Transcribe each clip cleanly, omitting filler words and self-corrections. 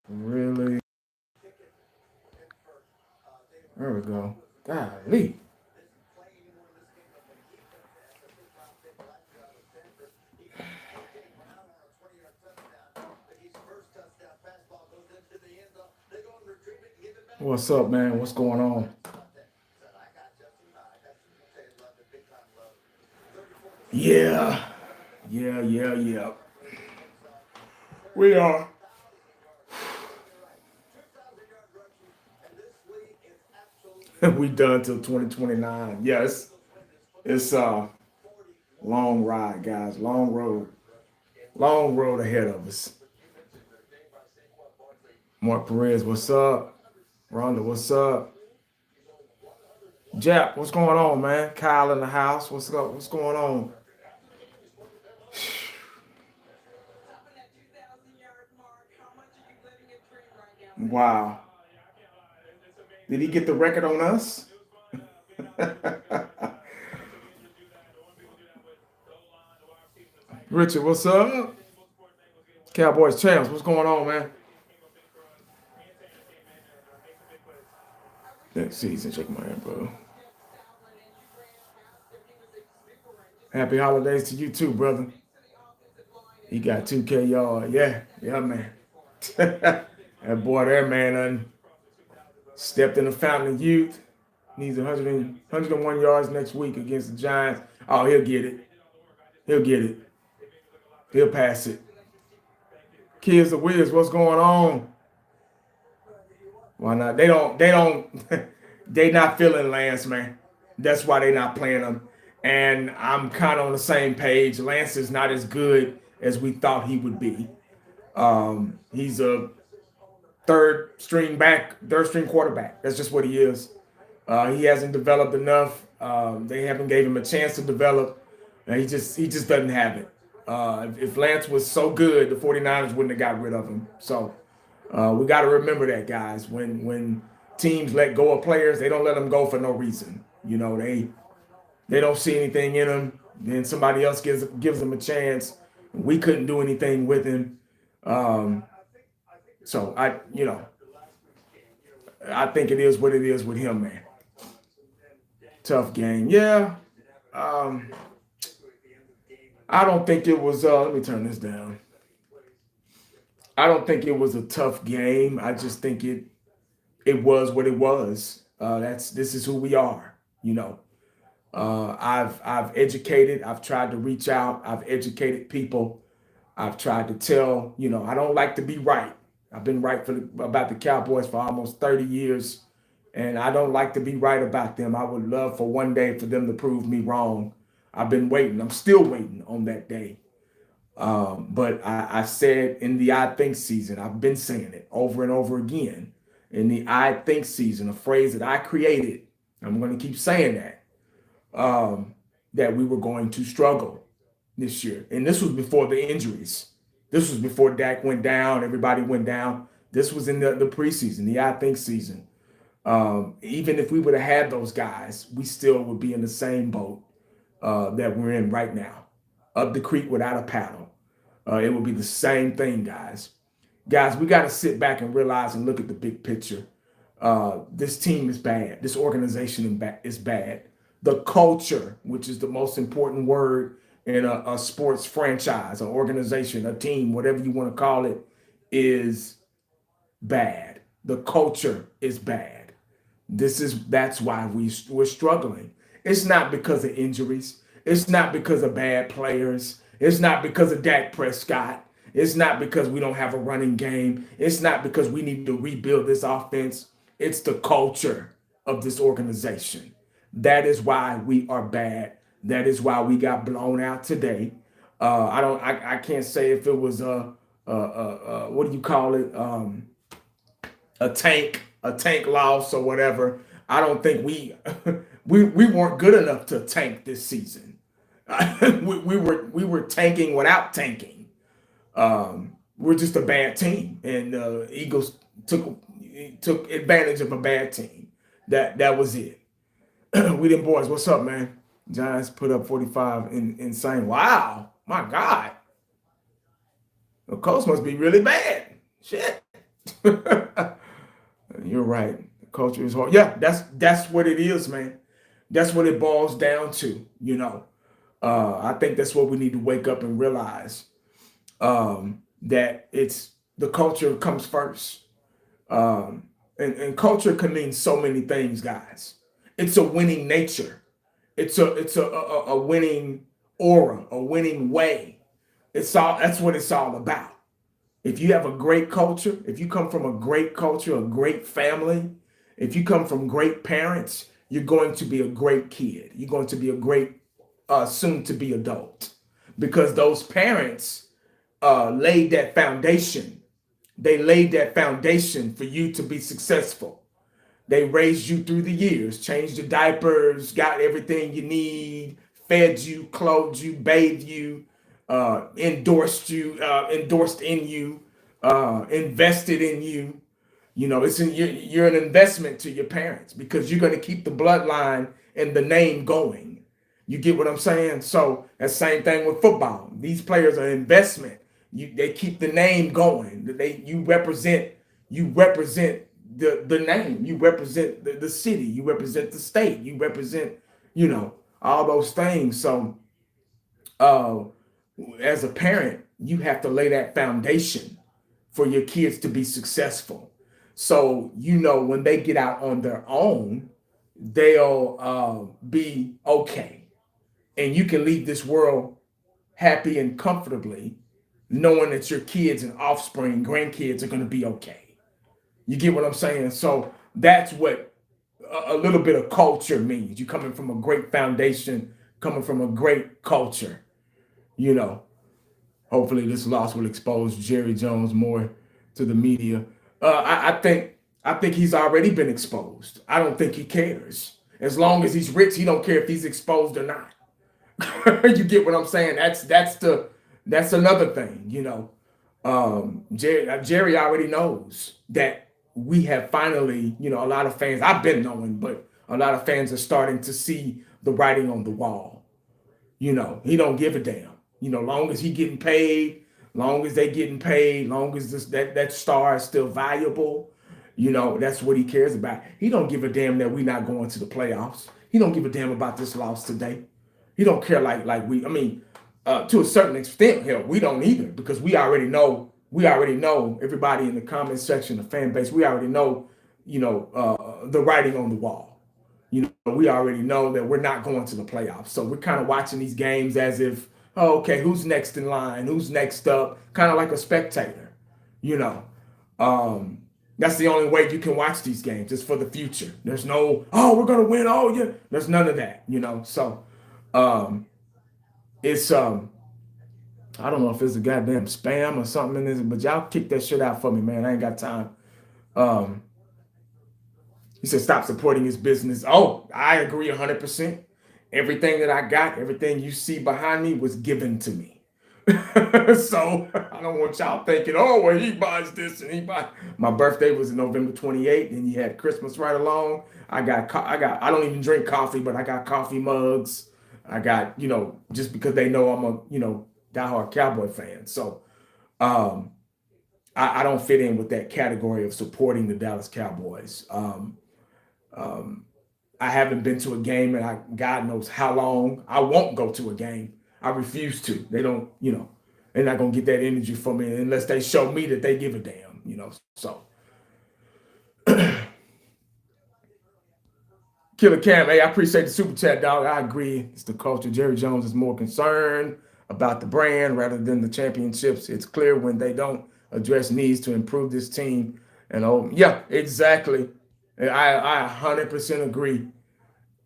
Really? There we go. Golly. What's up, man? What's going on? Yeah. Yeah. We are. We done till 2029. Yes. It's a long ride, guys. Long road. Long road ahead of us. Mark Perez, what's up? Rhonda, what's up? Jap, what's going on, man? Kyle in the house. What's up? What's going on? Wow. Did he get the record on us? Richard, what's up? Cowboys champs, what's going on, man? Next season, shake my hand, bro. Happy holidays to you too, brother. He got 2K yard. Yeah, man. That boy there, man, stepped in the fountain of youth. Needs 101 yards next week against the Giants. Oh, he'll get it. He'll get it. He'll pass it. Kids the Wiz, what's going on? Why not? They don't they not feeling Lance, man. That's why they not playing him. And I'm kind of on the same page. Lance is not as good as we thought he would be. He's a third string quarterback. That's just what he is. He hasn't developed enough. They haven't gave him a chance to develop. He just doesn't have it. If Lance was so good, the 49ers wouldn't have got rid of him. So we got to remember that, guys. When teams let go of players, they don't let them go for no reason. You know, they don't see anything in him. Then somebody else gives them a chance. We couldn't do anything with him. Um, so I think it is what it is with him, man. Tough game. Yeah. Um, I don't think it was. Let me turn this down. I don't think it was a tough game. I just think it was what it was. This is who we are. You know, I've educated. I've tried to reach out. I've educated people. I've tried to tell. I don't like to be right. I've been right about the Cowboys for almost 30 years, and I don't like to be right about them. I would love for one day for them to prove me wrong. I've been waiting. I'm still waiting on that day. But I said in the I think season, I've been saying it over and over again. In the I think season, a phrase that I created, I'm going to keep saying that we were going to struggle this year. And this was before the injuries. This was before Dak went down, everybody went down. This was in the preseason, the I think season. Even if we would have had those guys, we still would be in the same boat that we're in right now, up the creek without a paddle. It will be the same thing, guys. Guys, we got to sit back and realize and look at the big picture. This team is bad. This organization is bad. The culture, which is the most important word in a sports franchise, an organization, a team, whatever you want to call it, is bad. The culture is bad. That's why we're struggling. It's not because of injuries. It's not because of bad players. It's not because of Dak Prescott. It's not because we don't have a running game. It's not because we need to rebuild this offense. It's the culture of this organization. That is why we are bad. That is why we got blown out today. I can't say if it was what do you call it? A tank loss or whatever. I don't think we weren't good enough to tank this season. we were tanking without tanking. We're just a bad team, and Eagles took advantage of a bad team. That was it. We them boys. What's up, man? Giants put up 45 insane. Wow, my God. The Colts must be really bad. Shit. You're right. The culture is hard. Yeah, that's what it is, man. That's what it boils down to. I think that's what we need to wake up and realize, that it's the culture comes first. And culture can mean so many things, guys. It's a winning nature. It's a winning aura, a winning way. That's what it's all about. If you have a great culture, if you come from a great culture, a great family, if you come from great parents, you're going to be a great kid. You're going to be a great soon to be adult, because those parents laid that foundation. They laid that foundation for you to be successful. They raised you through the years, changed your diapers, got everything you need, fed you, clothed you, bathed you, endorsed in you, invested in you. You're an investment to your parents, because you're going to keep the bloodline and the name going. You get what I'm saying? So that same thing with football. These players are investment. They keep the name going. You represent the name. You represent the city. You represent the state. You represent, all those things. So uh, as a parent, you have to lay that foundation for your kids to be successful. So, when they get out on their own, they'll be okay. And you can leave this world happy and comfortably, knowing that your kids and offspring, grandkids are going to be okay. You get what I'm saying? So that's what a little bit of culture means. You coming from a great foundation, coming from a great culture, you know. Hopefully, this loss will expose Jerry Jones more to the media. I think he's already been exposed. I don't think he cares. As long as he's rich, he don't care if he's exposed or not. You get what I'm saying? That's another thing. Jerry already knows that we have finally, a lot of fans. I've been knowing, but a lot of fans are starting to see the writing on the wall. He don't give a damn. Long as he getting paid, long as they getting paid, long as that star is still valuable, that's what he cares about. He don't give a damn that we not going to the playoffs. He don't give a damn about this loss today. He don't care like we. I mean, to a certain extent, hell, we don't either, because we already know. We already know, everybody in the comment section, the fan base. We already know, the writing on the wall. We already know that we're not going to the playoffs. So we're kind of watching these games as if, oh, okay, who's next in line? Who's next up? Kind of like a spectator, you know. That's the only way you can watch these games. It's for the future. There's no, oh, we're going to win. Oh, yeah. There's none of that, So it's, I don't know if it's a goddamn spam or something in this, but y'all kick that shit out for me, man. I ain't got time. Um, He said, stop supporting his business. Oh, I agree 100%. Everything that I got, everything you see behind me was given to me. So I don't want y'all thinking, oh, well, he buys this and he buys. My birthday was November 28th, and you had Christmas right along. I don't even drink coffee, but I got coffee mugs. I got, just because they know I'm a, diehard Cowboy fan. So I don't fit in with that category of supporting the Dallas Cowboys. I haven't been to a game and God knows how long. I won't go to a game. I refuse to. They don't, they're not gonna get that energy from me unless they show me that they give a damn, So Killer Cam, hey, I appreciate the super chat, dog. I agree. It's the culture. Jerry Jones is more concerned about the brand rather than the championships. It's clear when they don't address needs to improve this team. And yeah, exactly. I 100% agree.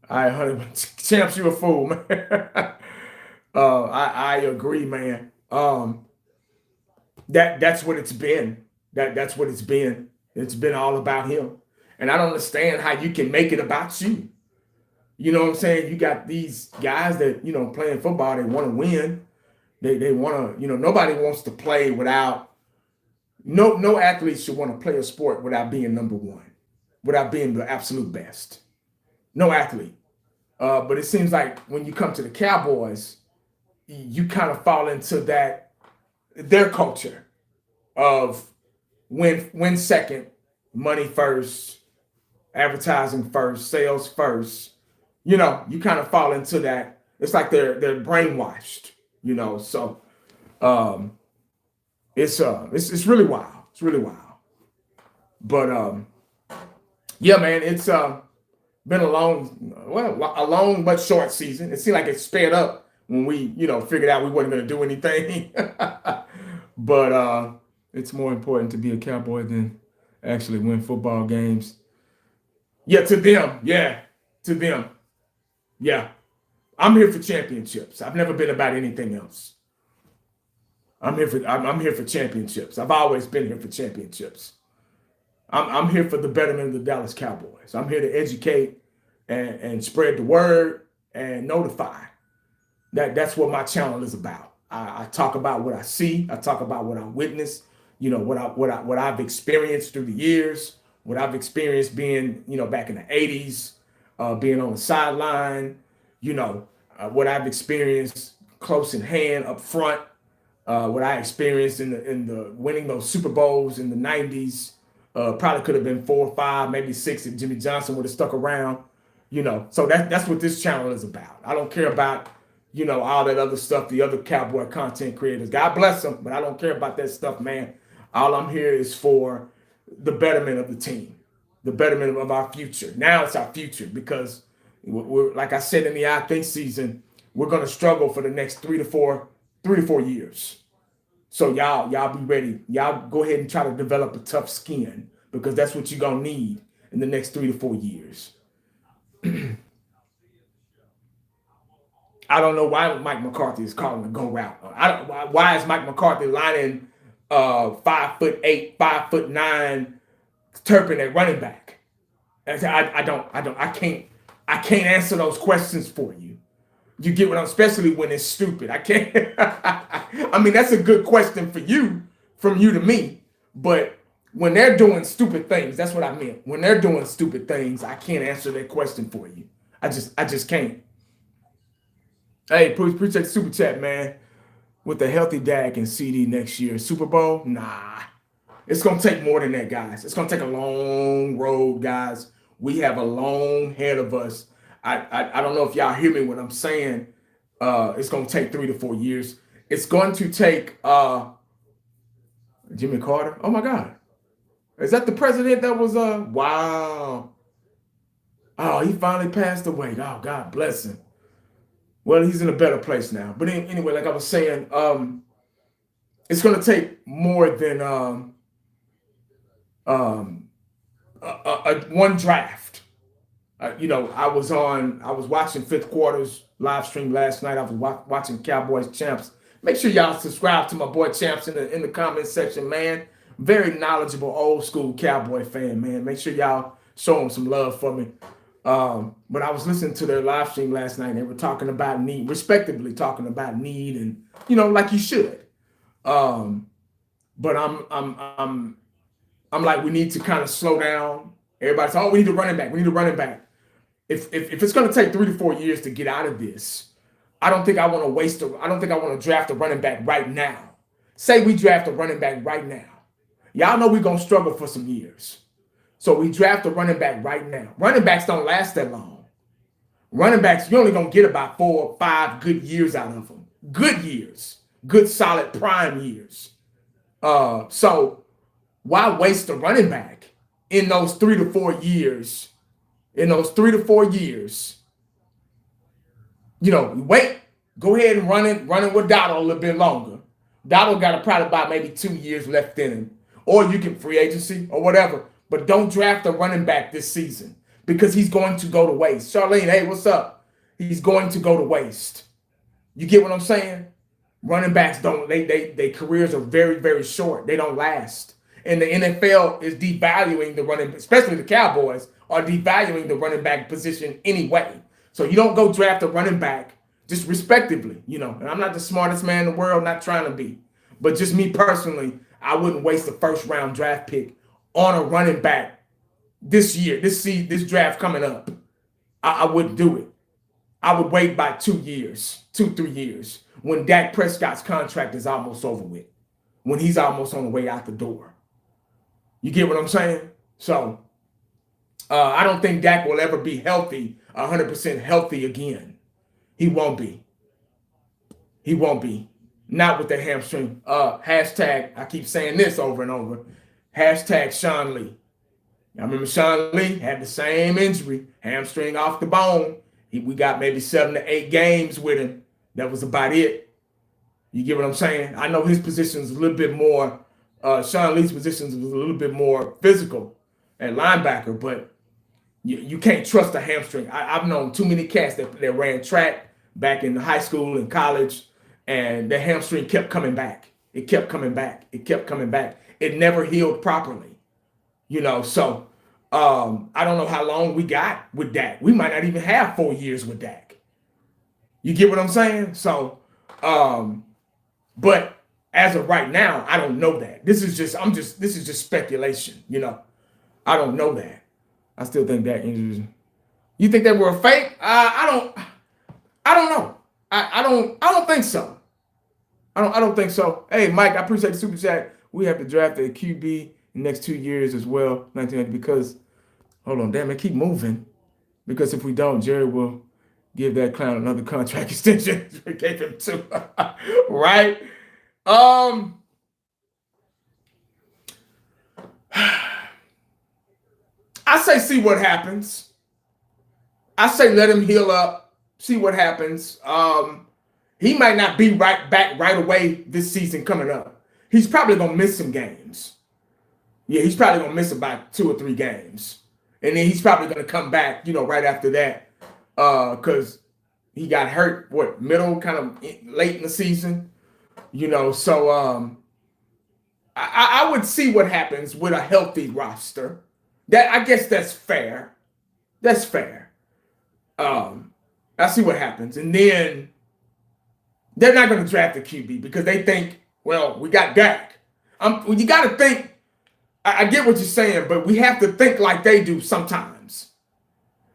I 100% champs, you a fool, man. I agree, man. That's what it's been. That's what it's been. It's been all about him. And I don't understand how you can make it about you. You know what I'm saying? You got these guys that, playing football, they want to win. They want to, nobody wants to play without, no athlete should want to play a sport without being number one, without being the absolute best. No athlete. But it seems like when you come to the Cowboys, you kind of fall into their culture. of win second, money first, advertising first, sales first. You kind of fall into that. It's like they're brainwashed. So um, it's really wild. It's really wild. But yeah, man, it's been a long but short season. It seemed like it sped up when we figured out we wasn't going to do anything. But it's more important to be a Cowboy than actually win football games. Yeah, to them. Yeah, to them. Yeah, I'm here for championships. I've never been about anything else. I'm here for championships. I've always been here for championships. I'm here for the betterment of the Dallas Cowboys. I'm here to educate and spread the word and notify. That's what my channel is about. I talk about what I see. I talk about what I witness. What I've experienced through the years. What I've experienced being back in the '80s, being on the sideline. What I've experienced close in hand up front. What I experienced in the winning those Super Bowls in the '90s. Probably could have been 4 or 5, maybe 6 if Jimmy Johnson would have stuck around. So that's what this channel is about. I don't care about all that other stuff, the other Cowboy content creators. God bless them, but I don't care about that stuff, man. All I'm here is for the betterment of the team, the betterment of our future. Now it's our future because we're like I said in the I Think season, we're gonna struggle for the next 3 to 4 years. So y'all be ready. Y'all go ahead and try to develop a tough skin because that's what you're gonna need in the next 3 to 4 years. I don't know why Mike McCarthy is calling the go route. Why is Mike McCarthy lining 5'8", 5'9" Turpin at running back? I can't answer those questions for you. You get what I'm, especially when it's stupid. I can't. I mean, that's a good question for you, from you to me. But when they're doing stupid things, that's what I meant. When they're doing stupid things, I can't answer that question for you. I just can't. Hey, appreciate the super chat, man. With the healthy Dak and CD next year, Super Bowl? Nah. It's gonna take more than that, guys. It's gonna take a long road, guys. We have a long head of us. I don't know if y'all hear me when I'm saying it's gonna take 3 to 4 years. It's going to take Jimmy Carter. Oh my God. Is that the president that was wow. Oh, he finally passed away. Oh, God bless him. Well, he's in a better place now. But anyway, like I was saying, it's going to take more than um, one draft. I was watching Fifth Quarters live stream last night. I was watching Cowboys Champs. Make sure y'all subscribe to my boy Champs in the comment section, man. Very knowledgeable, old school Cowboy fan, man. Make sure y'all show him some love for me. But I was listening to their live stream last night, and they were talking about need, respectively talking about need, and like you should. But I'm like, we need to kind of slow down. Everybody's, oh, we need a running back. We need a running back. If it's going to take 3 to 4 years to get out of this, I don't think I want to draft a running back right now. Say we draft a running back right now. Y'all know we're going to struggle for some years. So we draft a running back right now. Running backs don't last that long. Running backs, you're only going to get about 4 or 5 good years out of them. Good years. Good, solid, prime years. So why waste a running back in those 3 to 4 years? In those 3 to 4 years, wait. Go ahead and run it with Dotto a little bit longer. Dotto got probably about maybe 2 years left in him. Or you can free agency or whatever. But don't draft a running back this season because he's going to go to waste. Charlene, hey, what's up? He's going to go to waste. You get what I'm saying? Running backs their careers are very, very short. They don't last. And the NFL is devaluing the running, especially the Cowboys are devaluing the running back position anyway. So you don't go draft a running back just respectively, And I'm not the smartest man in the world, not trying to be. But just me personally, I wouldn't waste a first-round draft pick on a running back this year, this draft coming up. I wouldn't do it. I would wait by 2 years, 2, 3 years, when Dak Prescott's contract is almost over with. when he's almost on the way out the door. You get what I'm saying? So I don't think Dak will ever be healthy, 100% healthy again. He won't be. He won't be. Not with the hamstring. Hashtag, I keep saying this over and over. Hashtag Sean Lee. I remember Sean Lee had the same injury, hamstring off the bone. We got maybe 7 to 8 games with him. That was about it. You get what I'm saying? I know his position is a little bit more, Sean Lee's position was a little bit more physical at linebacker, but you can't trust a hamstring. I've known too many cats that ran track back in high school and college, and the hamstring kept coming back. It kept coming back. It kept coming back. It never healed properly. So I don't know how long we got with Dak. We might not even have 4 years with Dak. You get what I'm saying? So, but as of right now, I don't know that. This is just speculation. I don't know that. I still think Dak injuries. You think they were a fake? I don't know. I don't think so. I don't think so. Hey, Mike, I appreciate the super chat. We have to draft a QB in the next 2 years as well, 1980, because hold on, damn it, keep moving. Because if we don't, Jerry will give that clown another contract extension. We gave him 2. Right? I say see what happens. I say let him heal up, see what happens. He might not be back right away this season coming up. He's probably gonna miss some games. Yeah, he's probably gonna miss about 2 or 3 games. And then he's probably gonna come back, right after that. Because he got hurt, middle, kind of late in the season. So I would see what happens with a healthy roster. I guess that's fair. That's fair. I see what happens. And then they're not going to draft a QB because they think, well, we got Dak. You got to think, I get what you're saying, but we have to think like they do sometimes.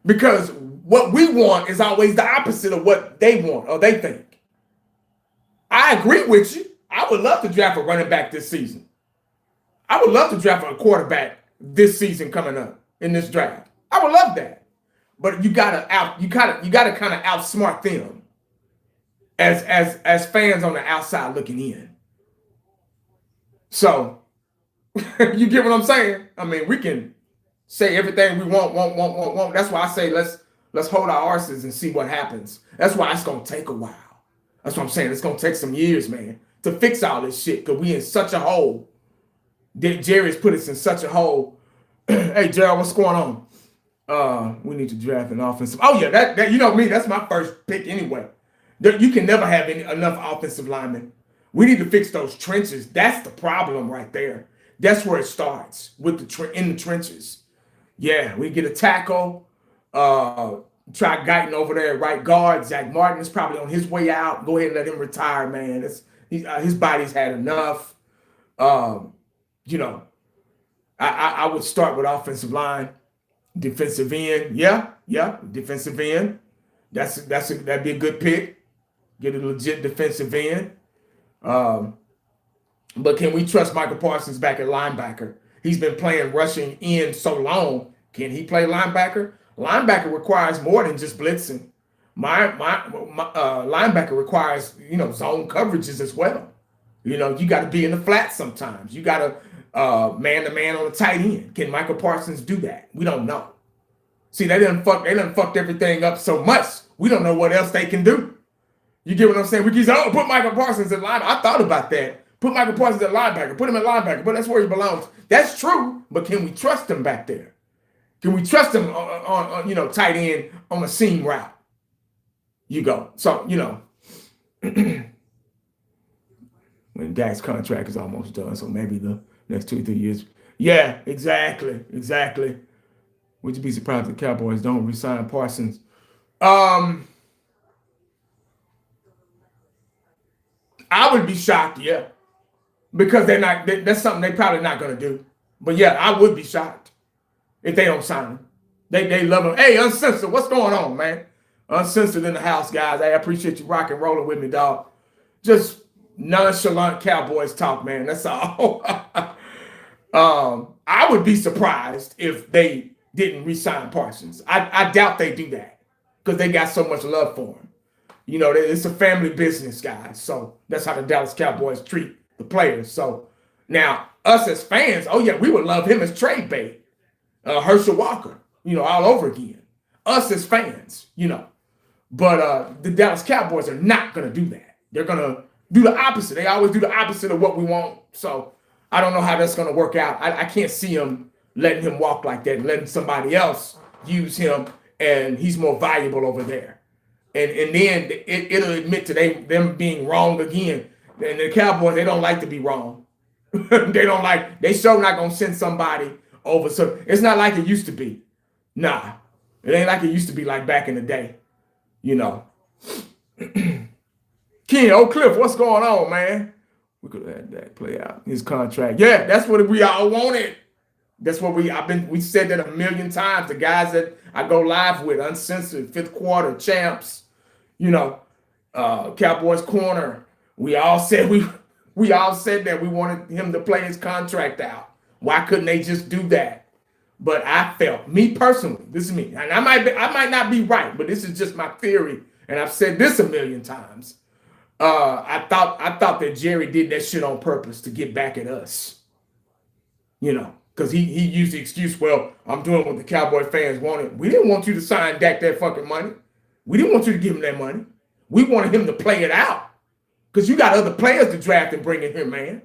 Because what we want is always the opposite of what they want or they think. I agree with you. I would love to draft a running back this season. I would love to draft a quarterback this season coming up in this draft. I would love that. But you gotta kind of outsmart them as fans on the outside looking in. So you get what I'm saying? I mean, we can say everything we want. That's why I say let's hold our horses and see what happens. That's why it's gonna take a while. That's what I'm saying. It's gonna take some years, man, to fix all this shit because we in such a hole. Jerry's put us in such a hole. Hey, Gerald, what's going on? We need to draft an offensive. Oh yeah, that you know me. That's my first pick anyway. You can never have enough offensive linemen. We need to fix those trenches. That's the problem right there. That's where it starts with in the trenches. Yeah, we get a tackle. Try Guyton over there at right guard. Zach Martin is probably on his way out. Go ahead and let him retire, man. His body's had enough. I would start with offensive line, defensive end. Yeah, defensive end. That'd be a good pick. Get a legit defensive end. But can we trust Michael Parsons back at linebacker? He's been playing rushing in so long. Can he play linebacker? Linebacker requires more than just blitzing. My linebacker requires zone coverages as well. You got to be in the flat sometimes. You got to man-to-man on the tight end. Can Michael Parsons do that? We don't know. See, they done fucked everything up so much. We don't know what else they can do. You get what I'm saying? We keep saying, put Michael Parsons at linebacker. I thought about that. Put Michael Parsons at linebacker. Put him at linebacker. But that's where he belongs. That's true. But can we trust him back there? Can we trust him on tight end on a seam route? You go. So, when Dak's contract is almost done, so maybe the next 2 or 3 years. Yeah, exactly. Would you be surprised if the Cowboys don't re-sign Parsons? I would be shocked, yeah. Because that's something they're probably not going to do. But yeah, I would be shocked if they don't sign him. They love him. Hey, Uncensored, what's going on, man? Uncensored in the house, guys. I appreciate you rock and rolling with me, dog. Just nonchalant Cowboys talk, man. That's all. I would be surprised if they didn't re-sign Parsons. I doubt they do that because they got so much love for him. You know, it's a family business, guys. So that's how the Dallas Cowboys treat the players. So now, us as fans, oh yeah, we would love him as trade bait. Herschel Walker, you know, all over again. Us as fans, you know. But the Dallas Cowboys are not going to do that. They're going to do the opposite. They always do the opposite of what we want. So I don't know how that's going to work out. I can't see him letting him walk like that and letting somebody else use him, and he's more valuable over there. And then it'll admit to them being wrong again. And the Cowboys, they don't like to be wrong. They sure not going to send somebody over. So it's not like it used to be. Nah, it ain't like it used to be like back in the day. You know. Ken Oak Cliff, what's going on, man? We could have had that play out. His contract. Yeah, that's what we all wanted. That's what we said that a million times. The guys that I go live with, Uncensored, Fifth Quarter, Champs, you know, Cowboys Corner. We all said that we wanted him to play his contract out. Why couldn't they just do that? But I felt, me personally, this is me, and I might not be right, but this is just my theory, and I've said this a million times. I thought that Jerry did that shit on purpose to get back at us. You know, because he used the excuse, well, I'm doing what the Cowboy fans wanted. We didn't want you to sign Dak that fucking money. We didn't want you to give him that money. We wanted him to play it out. Because you got other players to draft and bring in here, man.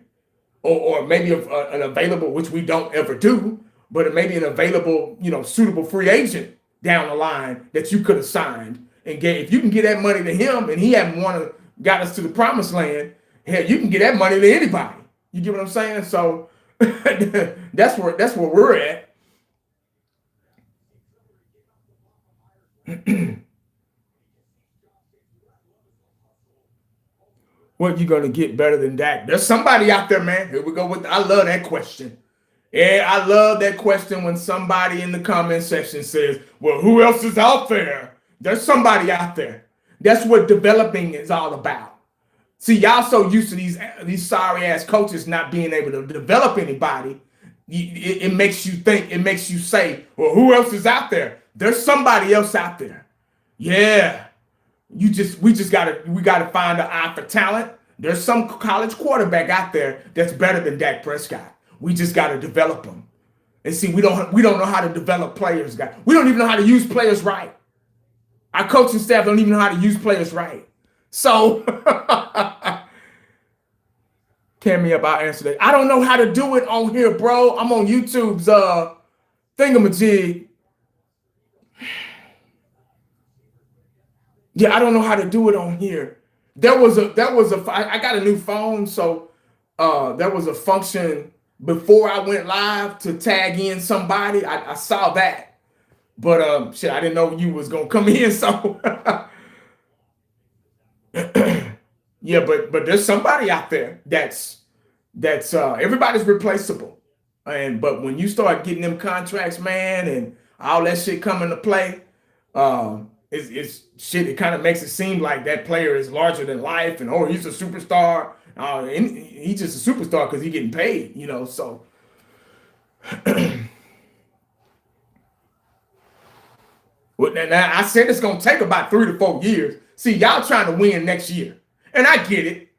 Or maybe an available, which we don't ever do, but maybe an available, you know, suitable free agent down the line that you could have signed and gave. If you can get that money to him and he hadn't got us to the promised land, hell, you can get that money to anybody. You get what I'm saying? So that's where we're at. What you gonna get better than Dak? There's somebody out there, man. Here we go I love that question. Yeah, I love that question when somebody in the comment section says, well, who else is out there? There's somebody out there. That's what developing is all about. See, y'all so used to these sorry ass coaches not being able to develop anybody. It makes you think, it makes you say, well, who else is out there? There's somebody else out there. Yeah. We gotta find an eye for talent. There's some college quarterback out there that's better than Dak Prescott. We just gotta develop them. And see, we don't know how to develop players, guys. We don't even know how to use players right. Our coaching staff don't even know how to use players right. So, can me up, I'll answer that. I don't know how to do it on here, bro. I'm on YouTube's thingamajig. Yeah, I don't know how to do it on here. I got a new phone, so there was a function before I went live to tag in somebody. I saw that, but shit, I didn't know you was gonna come in, so yeah, but there's somebody out there that's everybody's replaceable, but when you start getting them contracts, man, and all that shit come into play, it's shit. It kind of makes it seem like that player is larger than life, and oh, he's a superstar. And he's just a superstar because he's getting paid, you know. So, well, now I said it's gonna take about 3 to 4 years. See, y'all trying to win next year, and I get it,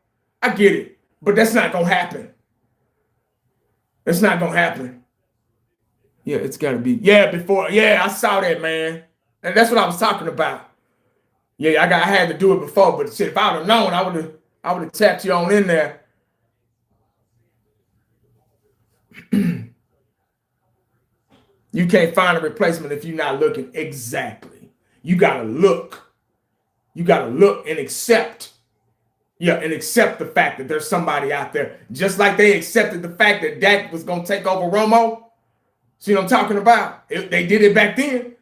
but that's not gonna happen. It's not gonna happen. Yeah, it's gotta be. Yeah, I saw that, man. And that's what I was talking about. Yeah, I had to do it before, but shit, if I would have known, I would have tapped you on in there. You can't find a replacement if you're not looking. Exactly. You gotta look. You gotta look and accept. Yeah, and accept the fact that there's somebody out there. Just like they accepted the fact that Dak was gonna take over Romo. See what I'm talking about? They did it back then.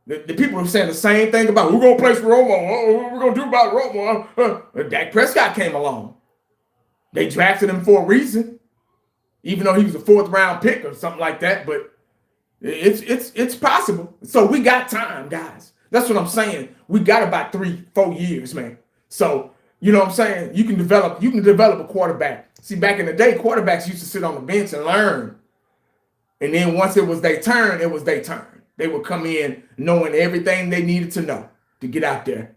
The people were saying the same thing about who's going to place for Romo. What we're going to do about Romo. Dak Prescott came along. They drafted him for a reason, even though he was a 4th round pick or something like that. But it's possible. So we got time, guys. That's what I'm saying. We got about 3-4 years, man. So You know what I'm saying? You can develop a quarterback. See, back in the day, quarterbacks used to sit on the bench and learn. And then once it was their turn, it was their turn. They would come in knowing everything they needed to know to get out there.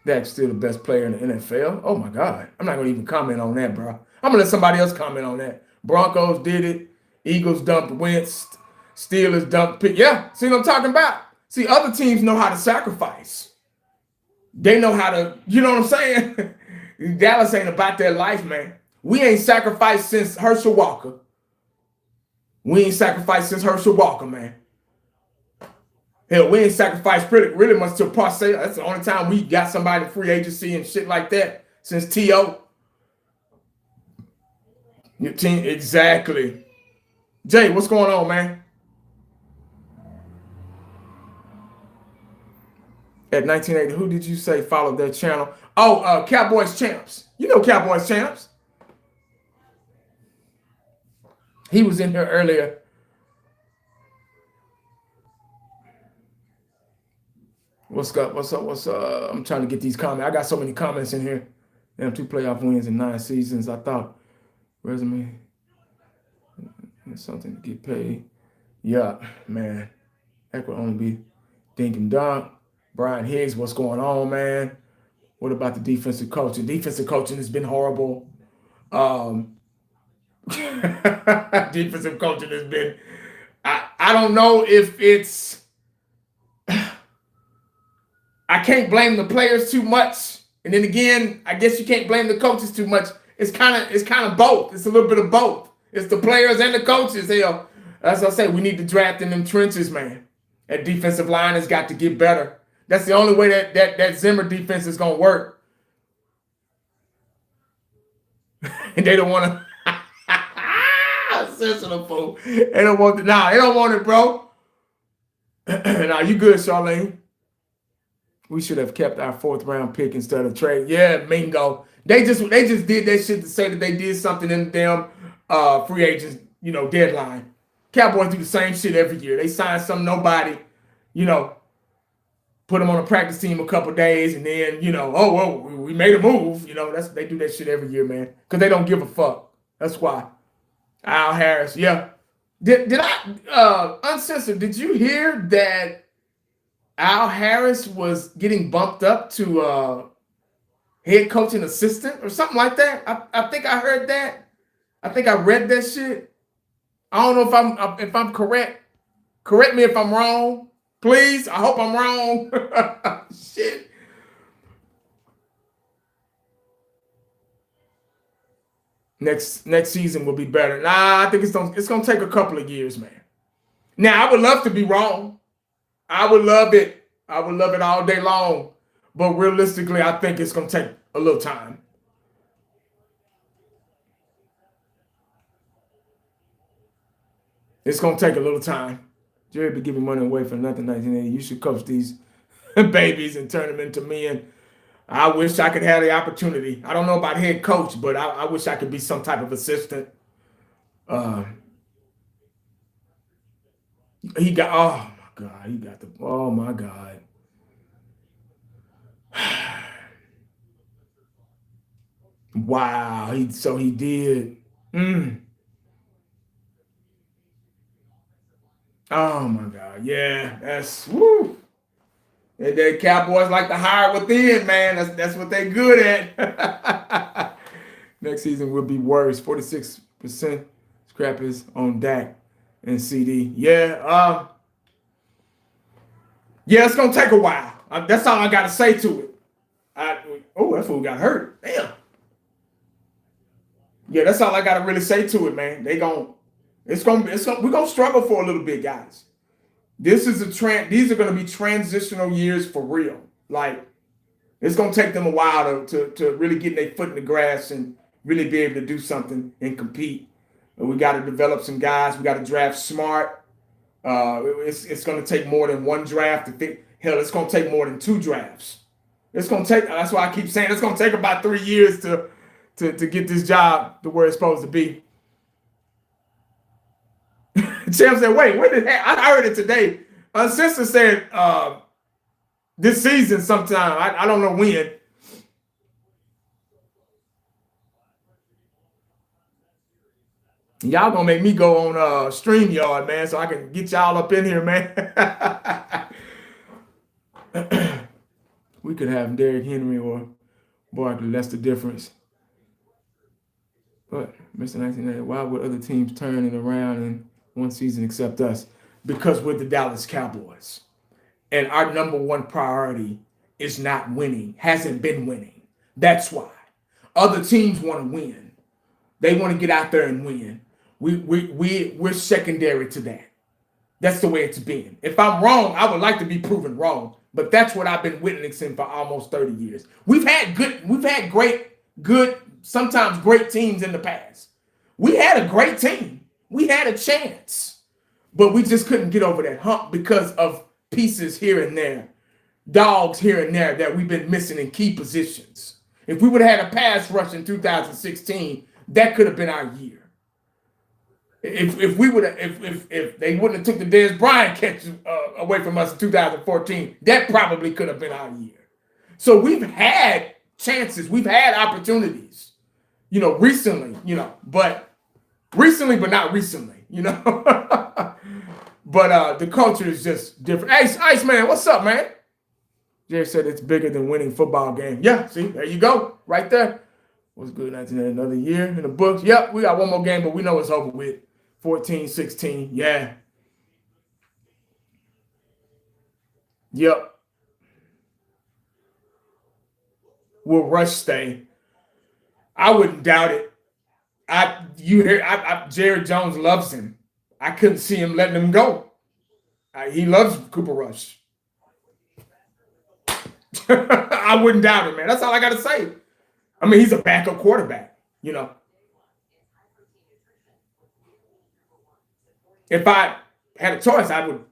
Dak's still the best player in the NFL. Oh my God. I'm not gonna even comment on that, bro. I'm gonna let somebody else comment on that. Broncos did it. Eagles dumped Wentz. Steelers dumped Pitt. Yeah, see what I'm talking about? See, other teams know how to sacrifice. They know how to, you know what I'm saying? Dallas ain't about their life, man. We ain't sacrificed since Herschel Walker. We ain't sacrificed since Herschel Walker, man. Hell, we ain't sacrificed really much to Parcells. That's the only time we got somebody in free agency and shit like that since T.O. Your team, exactly. Jay, what's going on, man? At 1980, who did you say followed their channel? Oh, Cowboys Champs. You know Cowboys Champs. He was in here earlier. What's up? What's up? What's up? I'm trying to get these comments. I got so many comments in here. Damn, 2 playoff wins in 9 seasons. I thought resume something to get paid. Yeah, man. That would only be thinking dunk. Brian Higgs, what's going on, man? What about the defensive coaching? Defensive coaching has been horrible. Defensive coaching has been. I don't know if it's. I can't blame the players too much, and then again, I guess you can't blame the coaches too much. It's kind of both. It's a little bit of both. It's the players and the coaches. Hell, as I say, we need to draft in them trenches, man. That defensive line has got to get better. That's the only way that Zimmer defense is gonna work. And they don't want to. Sensitive fool. They don't want it. Nah, they don't want it, bro. Nah, you good, Charlene? We should have kept our 4th round pick instead of trade. Yeah, Mingo. They just did that shit to say that they did something in the damn free agents, deadline. Cowboys do the same shit every year. They sign some nobody, put them on a practice team a couple days, and then we made a move. They do that shit every year, man, because they don't give a fuck. That's why. Al Harris, yeah. Did I uncensored? Did you hear that? Al Harris was getting bumped up to head coaching assistant or something like that. I think I heard that. I think I read that shit. I don't know if I'm correct. Correct me if I'm wrong, please. I hope I'm wrong. Shit. Next season will be better. Nah, I think it's gonna take a couple of years, man. Now I would love to be wrong. I would love it. I would love it all day long. But realistically, I think it's going to take a little time. It's going to take a little time. Jerry be giving money away for nothing, 1980. You should coach these babies and turn them into men. I wish I could have the opportunity. I don't know about head coach, but I wish I could be some type of assistant. He got, oh my God, oh my God. Wow, he did. Oh my God, yeah, that's woo. The Cowboys like to hire within, man. That's what they good at. Next season will be worse. 46% scrap is on Dak and CD. Yeah, it's gonna take a while. That's all I gotta say to it. That fool got hurt. Damn. Yeah, that's all I gotta really say to it, man. We're gonna struggle for a little bit, guys. This is these are gonna be transitional years for real. Like, it's gonna take them a while to really get their foot in the grass and really be able to do something and compete. We got to develop some guys. We got to draft smart. It's going to take more than one draft to think. Hell, it's going to take more than 2 drafts. It's going to take. That's why I keep saying it's going to take about 3 years to get this job to where it's supposed to be. Champ said, wait, when did that? I heard it today. Sister said this season sometime. I don't know when. Y'all gonna make me go on StreamYard, man, so I can get y'all up in here, man. We could have Derrick Henry or Barkley. That's the difference. But Mr. 1990, why would other teams turn it around in one season except us? Because we're the Dallas Cowboys. And our number one priority is not winning, hasn't been winning. That's why. Other teams want to win. They want to get out there and win. We're secondary to that. That's the way it's been. If I'm wrong, I would like to be proven wrong. But that's what I've been witnessing for almost 30 years. We've had good, sometimes great teams in the past. We had a great team. We had a chance. But we just couldn't get over that hump because of pieces here and there, dogs here and there that we've been missing in key positions. If we would have had a pass rush in 2016, that could have been our year. If we would have, if they wouldn't have took the Dez Bryant catch away from us in 2014, that probably could have been our year. So we've had chances, we've had opportunities, recently, but not recently, But the culture is just different. Hey, Ice Man, what's up, man? Jerry said it's bigger than winning football game. Yeah, see, there you go, right there. What's good? 19 another year in the books. Yep, we got one more game, but we know it's over with. 14, 16, yeah. Yep. Will Rush stay? I wouldn't doubt it. Jerry Jones loves him. I couldn't see him letting him go. He loves Cooper Rush. I wouldn't doubt it, man. That's all I got to say. I mean, he's a backup quarterback, If I had a choice, I would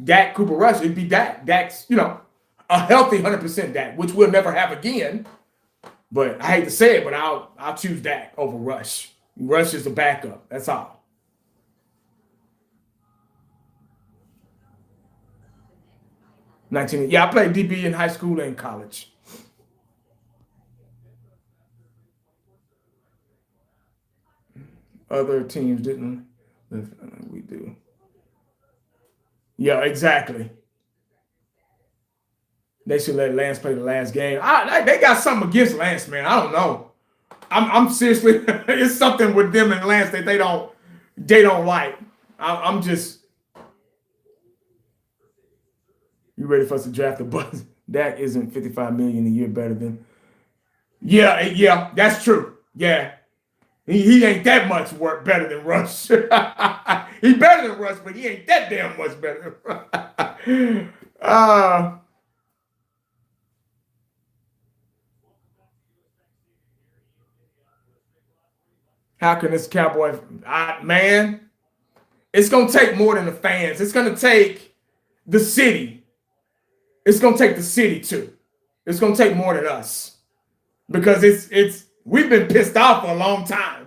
Dak, Cooper Rush. It'd be Dak. Dak's, a healthy 100% Dak, which we'll never have again. But I hate to say it, but I'll choose Dak over Rush. Rush is a backup. That's all. 19. Yeah, I played DB in high school and college. Other teams didn't. We do. Yeah, exactly. They should let Lance play the last game. They got something against Lance, man. I don't know. I'm seriously. It's something with them and Lance that they don't like. I'm just. You ready for us to draft a buzz? Dak isn't 55 million a year better than. Yeah, that's true. Yeah. He ain't that much work better than Rush. He better than Rush, but he ain't that damn much better than Rush. How can this Cowboy, man? It's gonna take more than the fans. It's gonna take the city. It's gonna take the city too. It's gonna take more than us because we've been pissed off for a long time.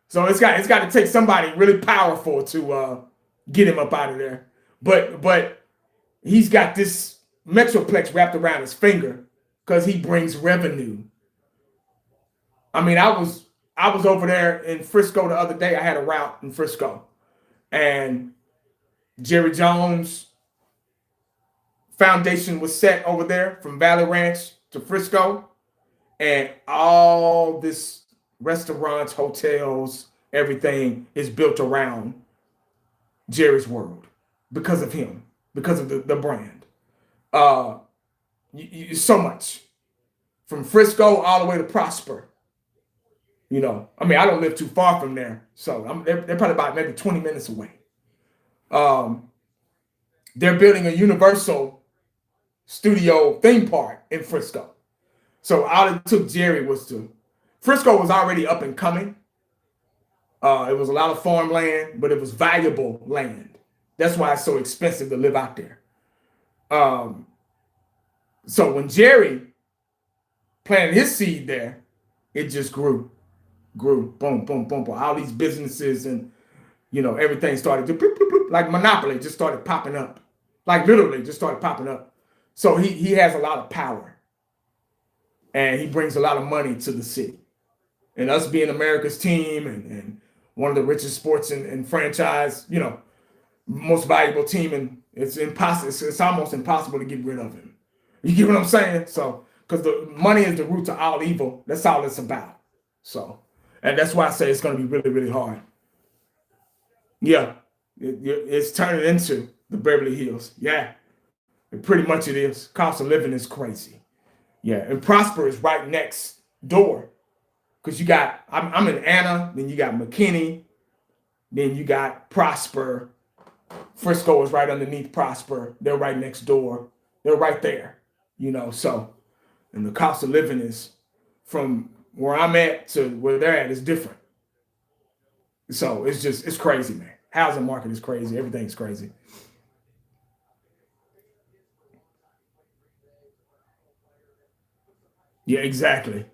So it's got to take somebody really powerful to get him up out of there. But he's got this metroplex wrapped around his finger because he brings revenue. I mean, I was over there in Frisco the other day. I had a route in Frisco, and Jerry Jones foundation was set over there from Valley Ranch to Frisco, and all this restaurants, hotels, everything is built around Jerry's world because of him, because of the brand. So much from Frisco all the way to Prosper. I mean, I don't live too far from there, so they're probably about maybe 20 minutes away. They're building a Universal Studio theme park in Frisco. So all it took Jerry was Frisco was already up and coming. It was a lot of farmland, but it was valuable land. That's why it's so expensive to live out there. So when Jerry planted his seed there, it just grew, boom, boom, boom, boom. All these businesses and everything started to bloop, bloop, bloop, like Monopoly just started popping up. Like literally just started popping up. So he has a lot of power and he brings a lot of money to the city. And us being America's team and one of the richest sports and franchise, most valuable team, and it's impossible. It's almost impossible to get rid of him. You get what I'm saying? So, because the money is the root to all evil. That's all it's about. So, and that's why I say it's going to be really, really hard. Yeah, it's turning into the Beverly Hills. Yeah, pretty much it is. Cost of living is crazy. Yeah, and Prosper is right next door because I'm in Anna, then you got McKinney, then you got Prosper. Frisco is right underneath Prosper. They're right next door. They're right there, So, and the cost of living is from where I'm at to where they're at is different. So it's crazy, man. Housing market is crazy. Everything's crazy. Yeah, exactly.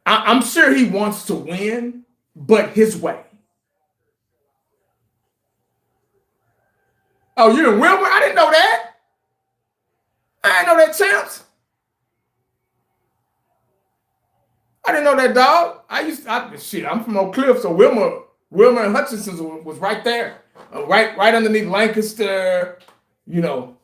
I'm sure he wants to win, but his way. Oh, you're in Wilmer? I didn't know that. I didn't know that, champs. I didn't know that, dog. Shit. I'm from Oak Cliff, so Wilmer and Hutchinson was right there, right underneath Lancaster. You know,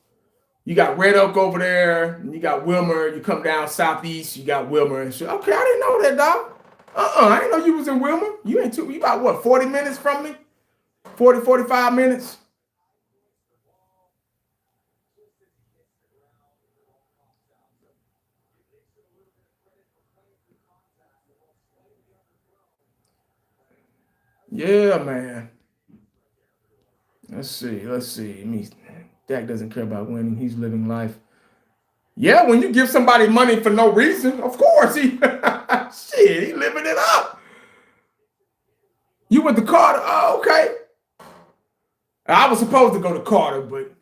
you got Red Oak over there, and you got Wilmer. You come down southeast, you got Wilmer and shit. Okay, I didn't know that, dog. I didn't know you was in Wilmer. You about what, 40 minutes from me? 40, 45 minutes? Yeah, man. Let's see. Let's see. Dak doesn't care about winning. He's living life. Yeah, when you give somebody money for no reason, of course he living it up. You went to Carter. Oh, okay. I was supposed to go to Carter, but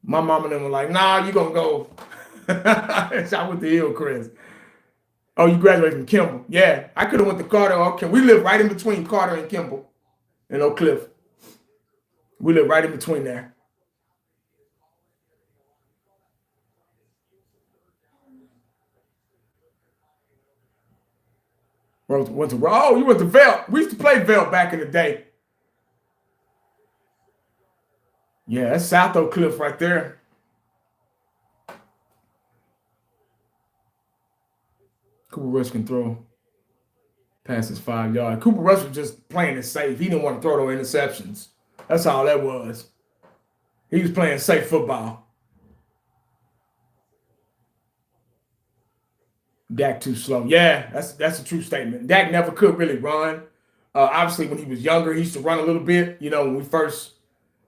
my mom and them were like, "Nah, you gonna go." I went to Hillcrest. Oh, you graduated from Kimball? Yeah, I could have went to Carter. Okay, we live right in between Carter and Kimball in Oak Cliff. We live right in between there. You went to Velt. We used to play Velt back in the day. Yeah, that's South Oak Cliff right there. Cooper Rush can throw passes 5 yards. Cooper Rush was just playing it safe. He didn't want to throw no interceptions. That's all that was. He was playing safe football. Dak too slow. Yeah, that's a true statement. Dak never could really run. Obviously, when he was younger, he used to run a little bit. When we first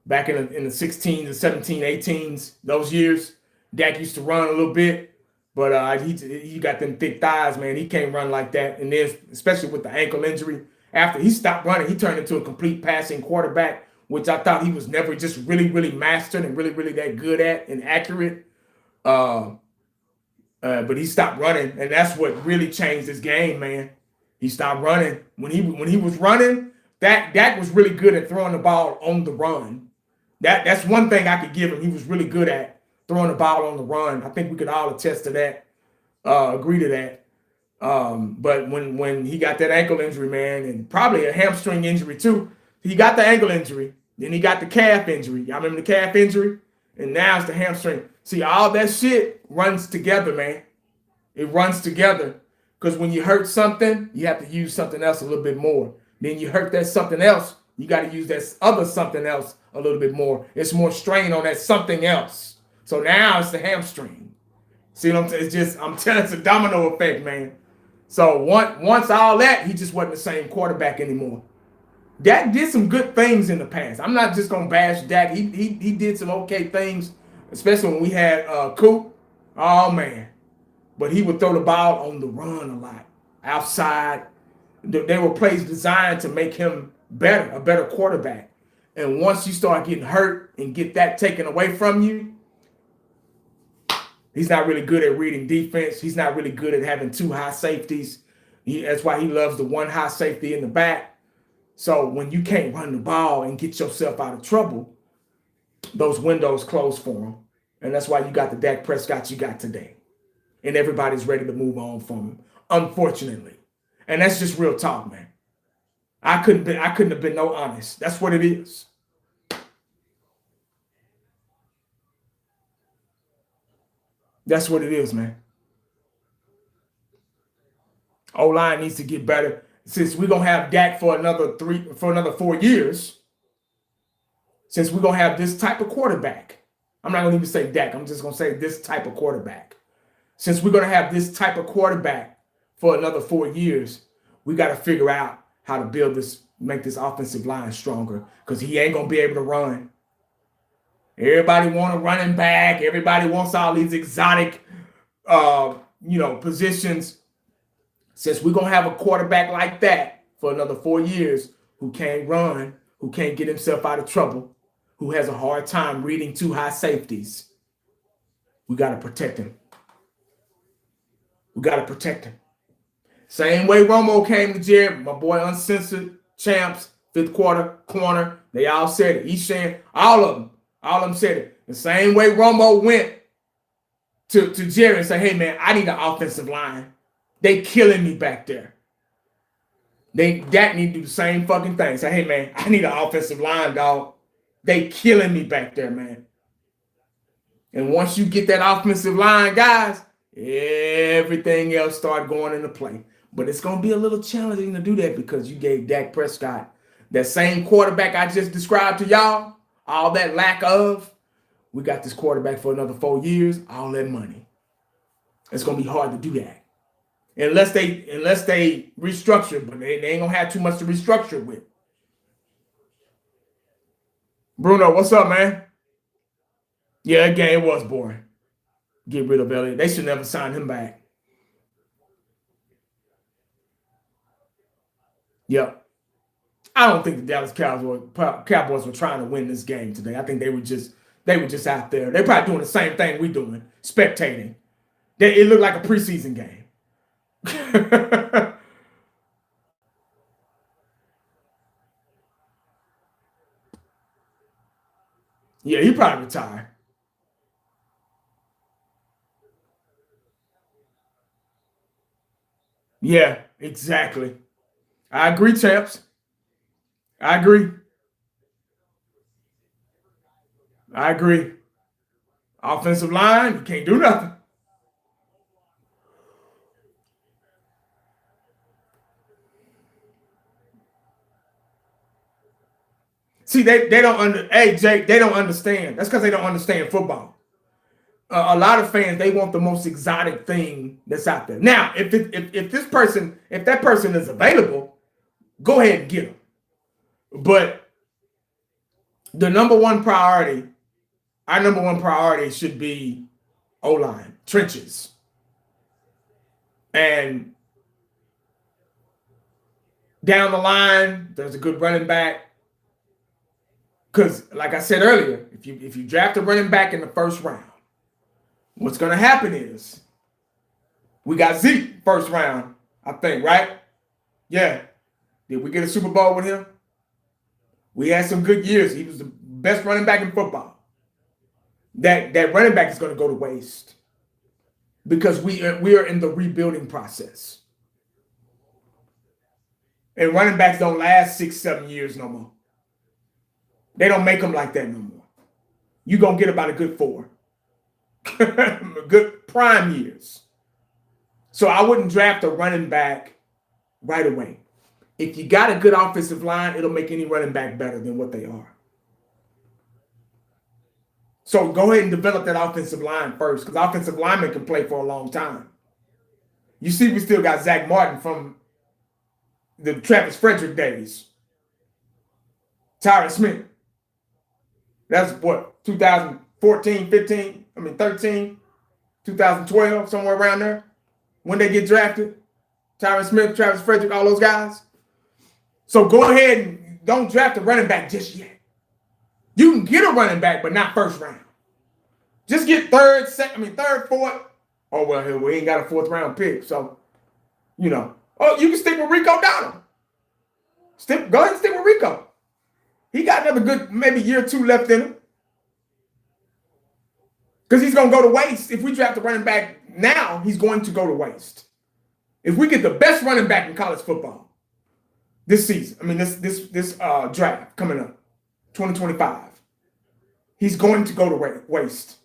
back in the 16s and 17, 18s, those years, Dak used to run a little bit, but he got them thick thighs, man. He can't run like that. And then, especially with the ankle injury, after he stopped running, he turned into a complete passing quarterback, which I thought he was never just really, really mastered and really, really that good at and accurate. Uh, but he stopped running, and that's what really changed his game, man. He stopped running. When he was running, Dak was really good at throwing the ball on the run. That's one thing I could give him. He was really good at throwing the ball on the run. I think we could all attest to that, agree to that. But when he got that ankle injury, man, and probably a hamstring injury too, he got the ankle injury, then he got the calf injury. Y'all remember the calf injury? And now it's the hamstring. See, all that shit runs together, man. It runs together. Because when you hurt something, you have to use something else a little bit more. Then you hurt that something else, you got to use that other something else a little bit more. It's more strain on that something else. So now it's the hamstring. See what I'm saying? I'm telling you, it's a domino effect, man. So once all that, he just wasn't the same quarterback anymore. Dak did some good things in the past. I'm not just gonna bash Dak. He did some okay things, especially when we had Coop. Oh man, but he would throw the ball on the run a lot, outside. They were plays designed to make him better, a better quarterback. And once you start getting hurt and get that taken away from you, he's not really good at reading defense. He's not really good at having two high safeties. That's why he loves the one high safety in the back. So when you can't run the ball and get yourself out of trouble, those windows close for them. And that's why you got the Dak Prescott you got today. And everybody's ready to move on from him, unfortunately. And that's just real talk, man. I couldn't have been no honest. That's what it is. That's what it is, man. O-line needs to get better. Since we're gonna have Dak for another 4 years, since we're gonna have this type of quarterback. I'm not gonna even say Dak, I'm just gonna say this type of quarterback. Since we're gonna have this type of quarterback for another 4 years, we gotta figure out how to build this, make this offensive line stronger. Because he ain't gonna be able to run. Everybody want a running back, everybody wants all these exotic positions. Since we're gonna have a quarterback like that for another 4 years who can't run, who can't get himself out of trouble, who has a hard time reading too high safeties, we gotta protect him. We gotta protect him. Same way Romo came to Jerry, my boy Uncensored, Champs, fifth quarter, corner, they all said it. Eshan, all of them said it. The same way Romo went to Jerry and said, hey man, I need an offensive line. They killing me back there. Dak need to do the same fucking thing. Say, hey man, I need an offensive line, dog. They killing me back there, man. And once you get that offensive line, guys, everything else start going into play. But it's going to be a little challenging to do that because you gave Dak Prescott that same quarterback I just described to y'all, all that lack of. We got this quarterback for another 4 years, all that money. It's going to be hard to do that. Unless they restructure, but they ain't going to have too much to restructure with. Bruno, what's up, man? Yeah, that game was boring. Get rid of Elliott. They should never sign him back. Yep. I don't think the Dallas Cowboys were trying to win this game today. I think they were just out there. They're probably doing the same thing we're doing, spectating. It looked like a preseason game. Yeah, he probably retired. Yeah, exactly. I agree, champs. I agree. I agree. Offensive line, you can't do nothing. See, they don't hey Jake, they don't understand. That's because they don't understand football. A lot of fans, they want the most exotic thing that's out there. Now, if that person is available, go ahead and get them. But the number one priority, our number one priority should be O-line, trenches. And down the line, there's a good running back. Because, like I said earlier, if you draft a running back in the first round, what's going to happen is we got Zeke first round, I think, right? Yeah. Did we get a Super Bowl with him? We had some good years. He was the best running back in football. That running back is going to go to waste because we are in the rebuilding process. And running backs don't last 6-7 years no more. They don't make them like that no more. You're going to get about a good 4. Good prime years. So I wouldn't draft a running back right away. If you got a good offensive line, it'll make any running back better than what they are. So go ahead and develop that offensive line first, because offensive linemen can play for a long time. You see, we still got Zach Martin from the Travis Frederick days. Tyron Smith. That's what, 2014, 15, 13, 2012, somewhere around there. When they get drafted. Tyron Smith, Travis Frederick, all those guys. So go ahead and don't draft a running back just yet. You can get a running back, but not first round. Just get third, fourth. Oh, well, we ain't got a 4th round pick. So, you can stick with Rico Dowdle. Go ahead and stick with Rico. He got another good maybe year or two left in him. Because he's going to go to waste. If we draft a running back now, he's going to go to waste. If we get the best running back in college football this season, I mean this draft coming up, 2025, he's going to go to waste.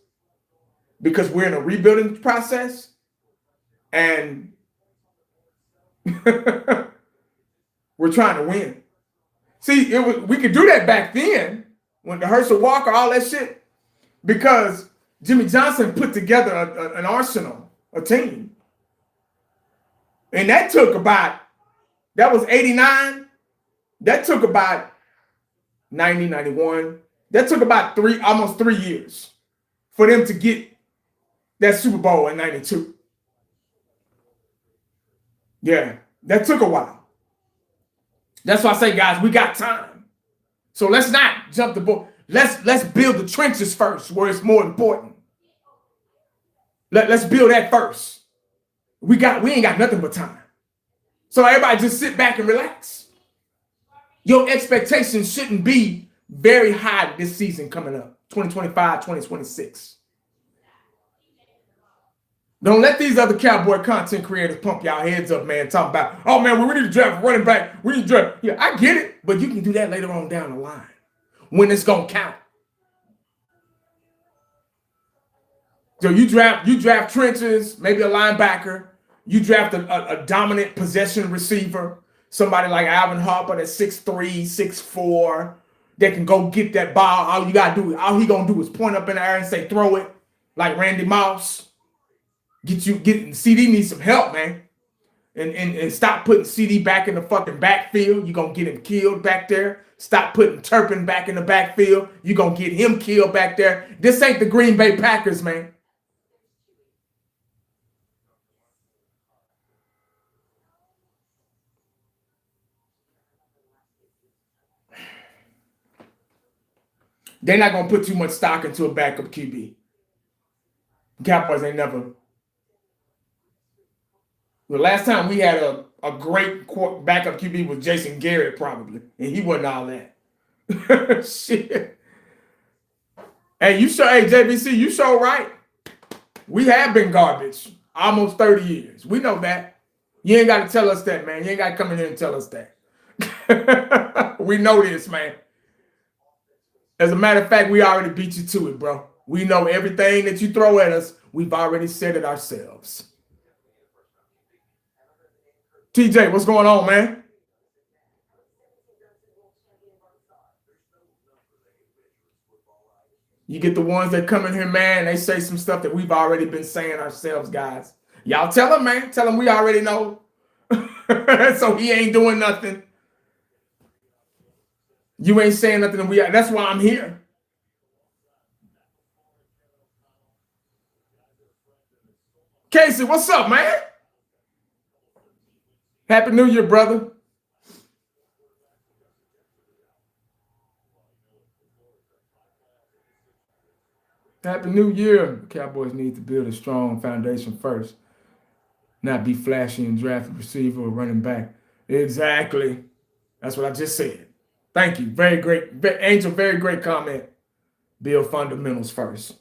Because we're in a rebuilding process and we're trying to win. See, we could do that back then when the Herschel Walker, all that shit, because Jimmy Johnson put together an arsenal, a team. And that was 89. That took about 90, 91. That took about almost 3 years for them to get that Super Bowl in 92. Yeah, that took a while. That's why I say, guys, we got time. So let's not jump the boat. Let's build the trenches first, where it's more important. Let's build that first. We ain't got nothing but time. So everybody just sit back and relax. Your expectations shouldn't be very high this season coming up, 2025, 2026. Don't let these other Cowboy content creators pump y'all heads up, man, talking about, oh, man, we need to draft a running back. We need to draft. Yeah, I get it, but you can do that later on down the line when it's going to count. So you draft trenches, maybe a linebacker. You draft a dominant possession receiver, somebody like Alvin Harper that's 6'3", 6'4", that can go get that ball. All he going to do is point up in the air and say, throw it, like Randy Moss. CD needs some help, man. And stop putting CD back in the fucking backfield. You're going to get him killed back there. Stop putting Turpin back in the backfield. You're going to get him killed back there. This ain't the Green Bay Packers, man. They're not going to put too much stock into a backup QB. Cowboys ain't never. The last time we had a great backup QB was Jason Garrett, probably. And he wasn't all that. Shit. Hey, JVC, you sure right. We have been garbage almost 30 years. We know that. You ain't got to tell us that, man. You ain't got to come in here and tell us that. We know this, man. As a matter of fact, we already beat you to it, bro. We know everything that you throw at us. We've already said it ourselves. TJ, what's going on, man? You get the ones that come in here, man, they say some stuff that we've already been saying ourselves, guys. Y'all tell them, man. Tell them we already know. So he ain't doing nothing. You ain't saying nothing. That's why I'm here. Casey, what's up, man? Happy New Year, brother. Happy New Year. The Cowboys need to build a strong foundation first. Not be flashy and draft a receiver or running back. Exactly. That's what I just said. Thank you. Very great. Angel, very great comment. Build fundamentals first.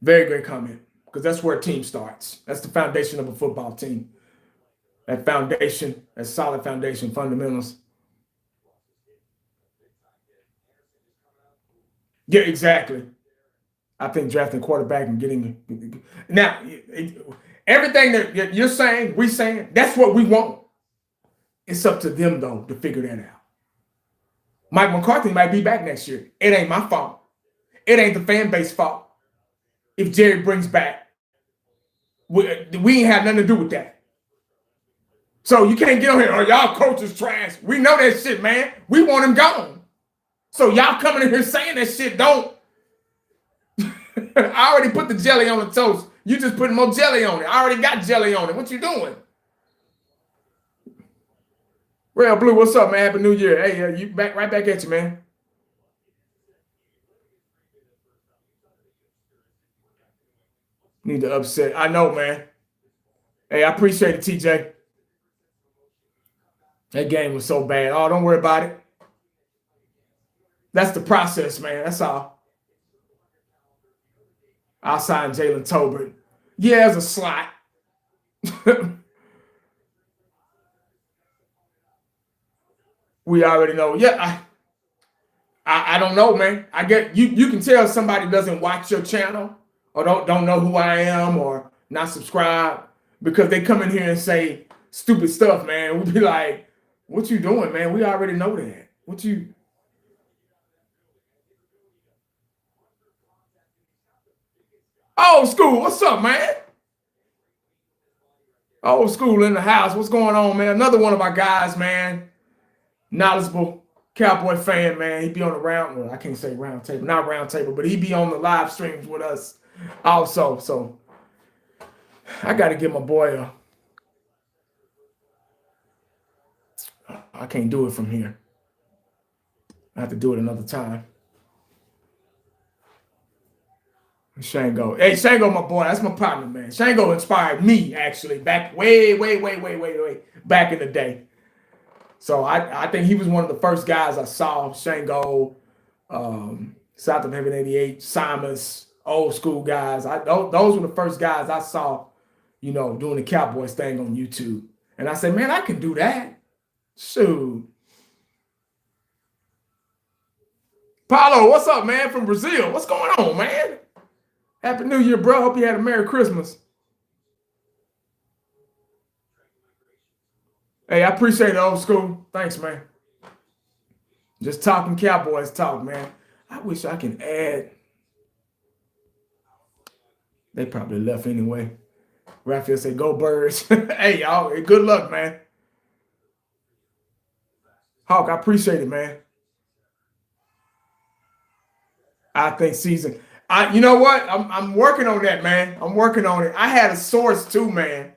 Very great comment. Because that's where a team starts. That's the foundation of a football team. That foundation, that solid foundation, fundamentals. Yeah, exactly. I think drafting quarterback and getting now everything that you're saying, we're saying, that's what we want. It's up to them though to figure that out. Mike McCarthy might be back next year. It ain't my fault. It ain't the fan base fault. If Jerry brings back, we ain't have nothing to do with that. So you can't get on here, oh, y'all coaches trash. We know that shit, man. We want him gone. So y'all coming in here saying that shit don't. I already put the jelly on the toast. You just putting more jelly on it. I already got jelly on it. What you doing? Real Blue, what's up, man? Happy New Year. Hey, you right back at you, man. Need to upset. I know, man. Hey, I appreciate it, TJ. That game was so bad. Oh, don't worry about it. That's the process, man. That's all. I'll sign Jalen Tolbert. Yeah, as a slot. We already know. Yeah, I don't know, man. I get you can tell somebody doesn't watch your channel or don't know who I am or not subscribe because they come in here and say stupid stuff, man. We be like, what you doing, man? We already know that. What you old school, what's up, man? Old school in the house. What's going on, man? Another one of our guys, man. Knowledgeable Cowboy fan, man. He be on the round, well, I can't say round table, not round table, but he be on the live streams with us also. So I got to give my boy I can't do it from here. I have to do it another time. Shango. Hey, Shango, my boy. That's my partner, man. Shango inspired me, actually, back way back in the day. So I think he was one of the first guys I saw. Shango, South of Heaven 88, Simons, old school guys. Those were the first guys I saw, doing the Cowboys thing on YouTube. And I said, man, I can do that. Shoot. Paulo, what's up, man, from Brazil? What's going on, man? Happy New Year, bro. Hope you had a Merry Christmas. Hey, I appreciate it, old school. Thanks, man. Just talking Cowboys talk, man. I wish I can add. They probably left anyway. Raphael said, go Birds. Hey, y'all, good luck, man. Hawk, I appreciate it, man. I think season. You know what? I'm working on that, man. I'm working on it. I had a source too, man.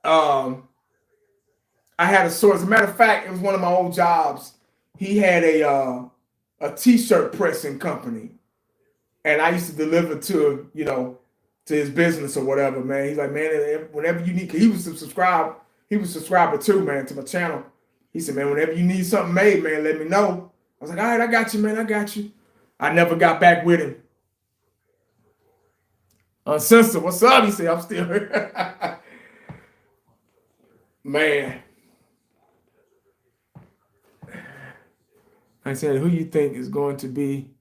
Um, I had a source. As a matter of fact, it was one of my old jobs. He had a t-shirt pressing company, and I used to deliver to his business or whatever, man. He's like, man, whenever you need, 'cause he was subscriber too, man, to my channel. He said, man, whenever you need something made, man, let me know. I was like, all right, I got you, man, I got you. I never got back with him. Uncensored, what's up? He said, I'm still here. Man. I said, who you think is going to be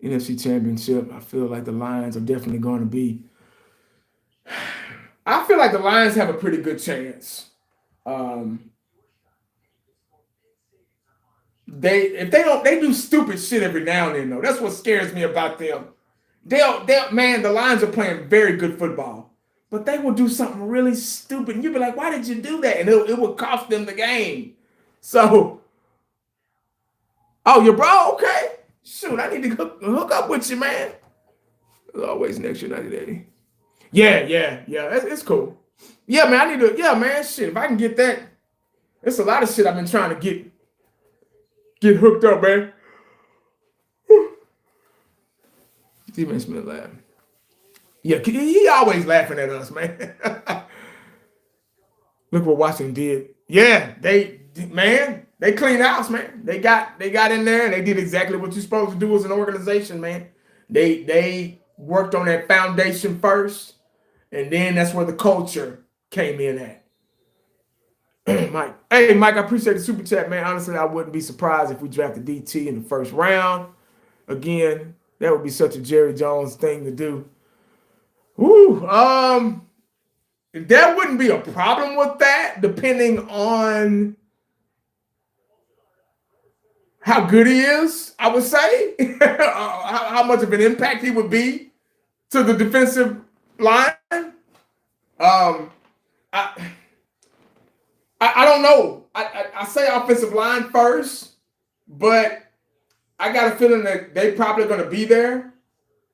NFC Championship? I feel like the Lions are definitely going to be. I feel like the Lions have a pretty good chance. Um, they do stupid shit every now and then though. That's what scares me about them. Man, the Lions are playing very good football, but they will do something really stupid. And you'll be like, why did you do that? And it will cost them the game. So, oh, your bro, okay. Shoot, I need to hook up with you, man. As always, next year, 90. Yeah. It's cool. Yeah, man, I need to, yeah, man, shit. If I can get that, it's a lot of shit I've been trying to get hooked up, man. Stephen Smith laughing. Yeah, he always laughing at us, man. Look what Washington did. Yeah, they cleaned house, man. They got in there and they did exactly what you're supposed to do as an organization, man. They worked on that foundation first, and then that's where the culture came in at. Mike. Hey, Mike, I appreciate the super chat, man. Honestly, I wouldn't be surprised if we drafted DT in the first round. Again, that would be such a Jerry Jones thing to do. Woo. There wouldn't be a problem with that, depending on how good he is, I would say. How much of an impact he would be to the defensive line. I I don't know. I say offensive line first, but I got a feeling that they probably going to be there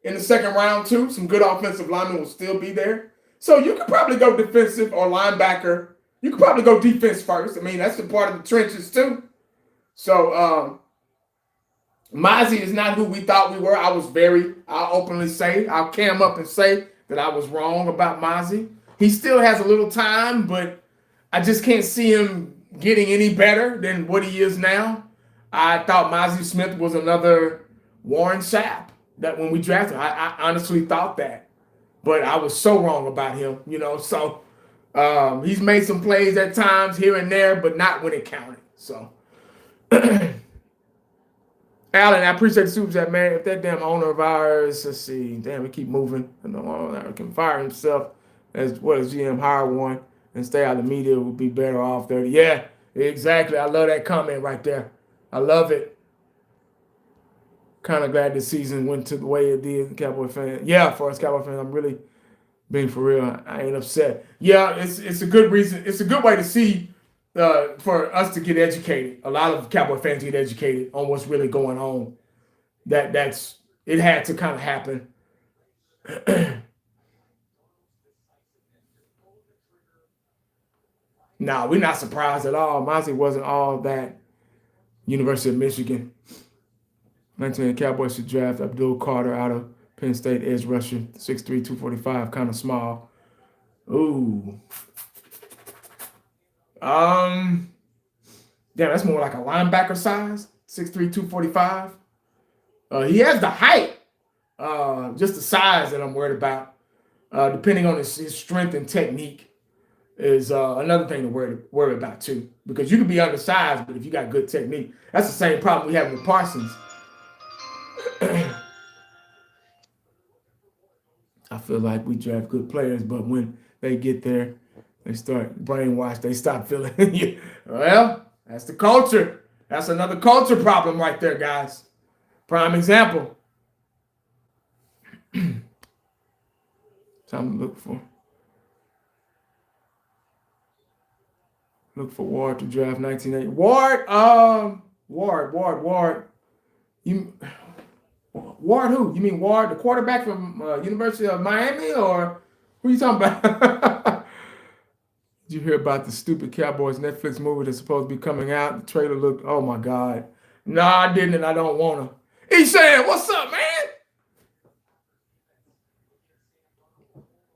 in the second round too. Some good offensive linemen will still be there. So you could probably go defensive or linebacker. You could probably go defense first. I mean, that's the part of the trenches too. So Mozzie is not who we thought we were. I'll openly say, I'll cam up and say that I was wrong about Mozzie. He still has a little time, but I just can't see him getting any better than what he is now. I thought Mozzie Smith was another Warren Sapp that when we drafted. I honestly thought that, but I was so wrong about him, So he's made some plays at times here and there, but not when it counted. So, Alan, I appreciate the super chat, man. If that damn owner of ours, let's see, damn, we keep moving. I know owner can fire himself as well as GM hire one and stay out of the media would be better off there. Yeah, exactly. I love that comment right there. I love it. Kind of glad this season went to the way it did, Cowboy fan. Yeah, for us Cowboy fans, I'm really being for real. I ain't upset. Yeah, it's a good reason. It's a good way to see for us to get educated. A lot of Cowboy fans get educated on what's really going on. That's it had to kind of happen. Nah, we're not surprised at all. Mozzie wasn't all that. University of Michigan. 19 Cowboys should draft Abdul Carter out of Penn State edge rusher, 6'3", 245, kind of small. Ooh. Yeah, that's more like a linebacker size, 6'3", 245. He has the height, just the size that I'm worried about. Depending on his strength and technique is another thing to worry about too. Because you can be undersized, but if you got good technique, that's the same problem we have with Parsons. I feel like we draft good players, but when they get there, they start brainwashed. They stop feeling you. Well, that's the culture. That's another culture problem right there, guys. Prime example. Time to look for Ward to draft 1980. Ward. Ward who? You mean Ward, the quarterback from University of Miami, or who are you talking about? Did you hear about the stupid Cowboys Netflix movie that's supposed to be coming out? The trailer looked, oh my God. No, I didn't, and I don't want to. He's saying, what's up, man?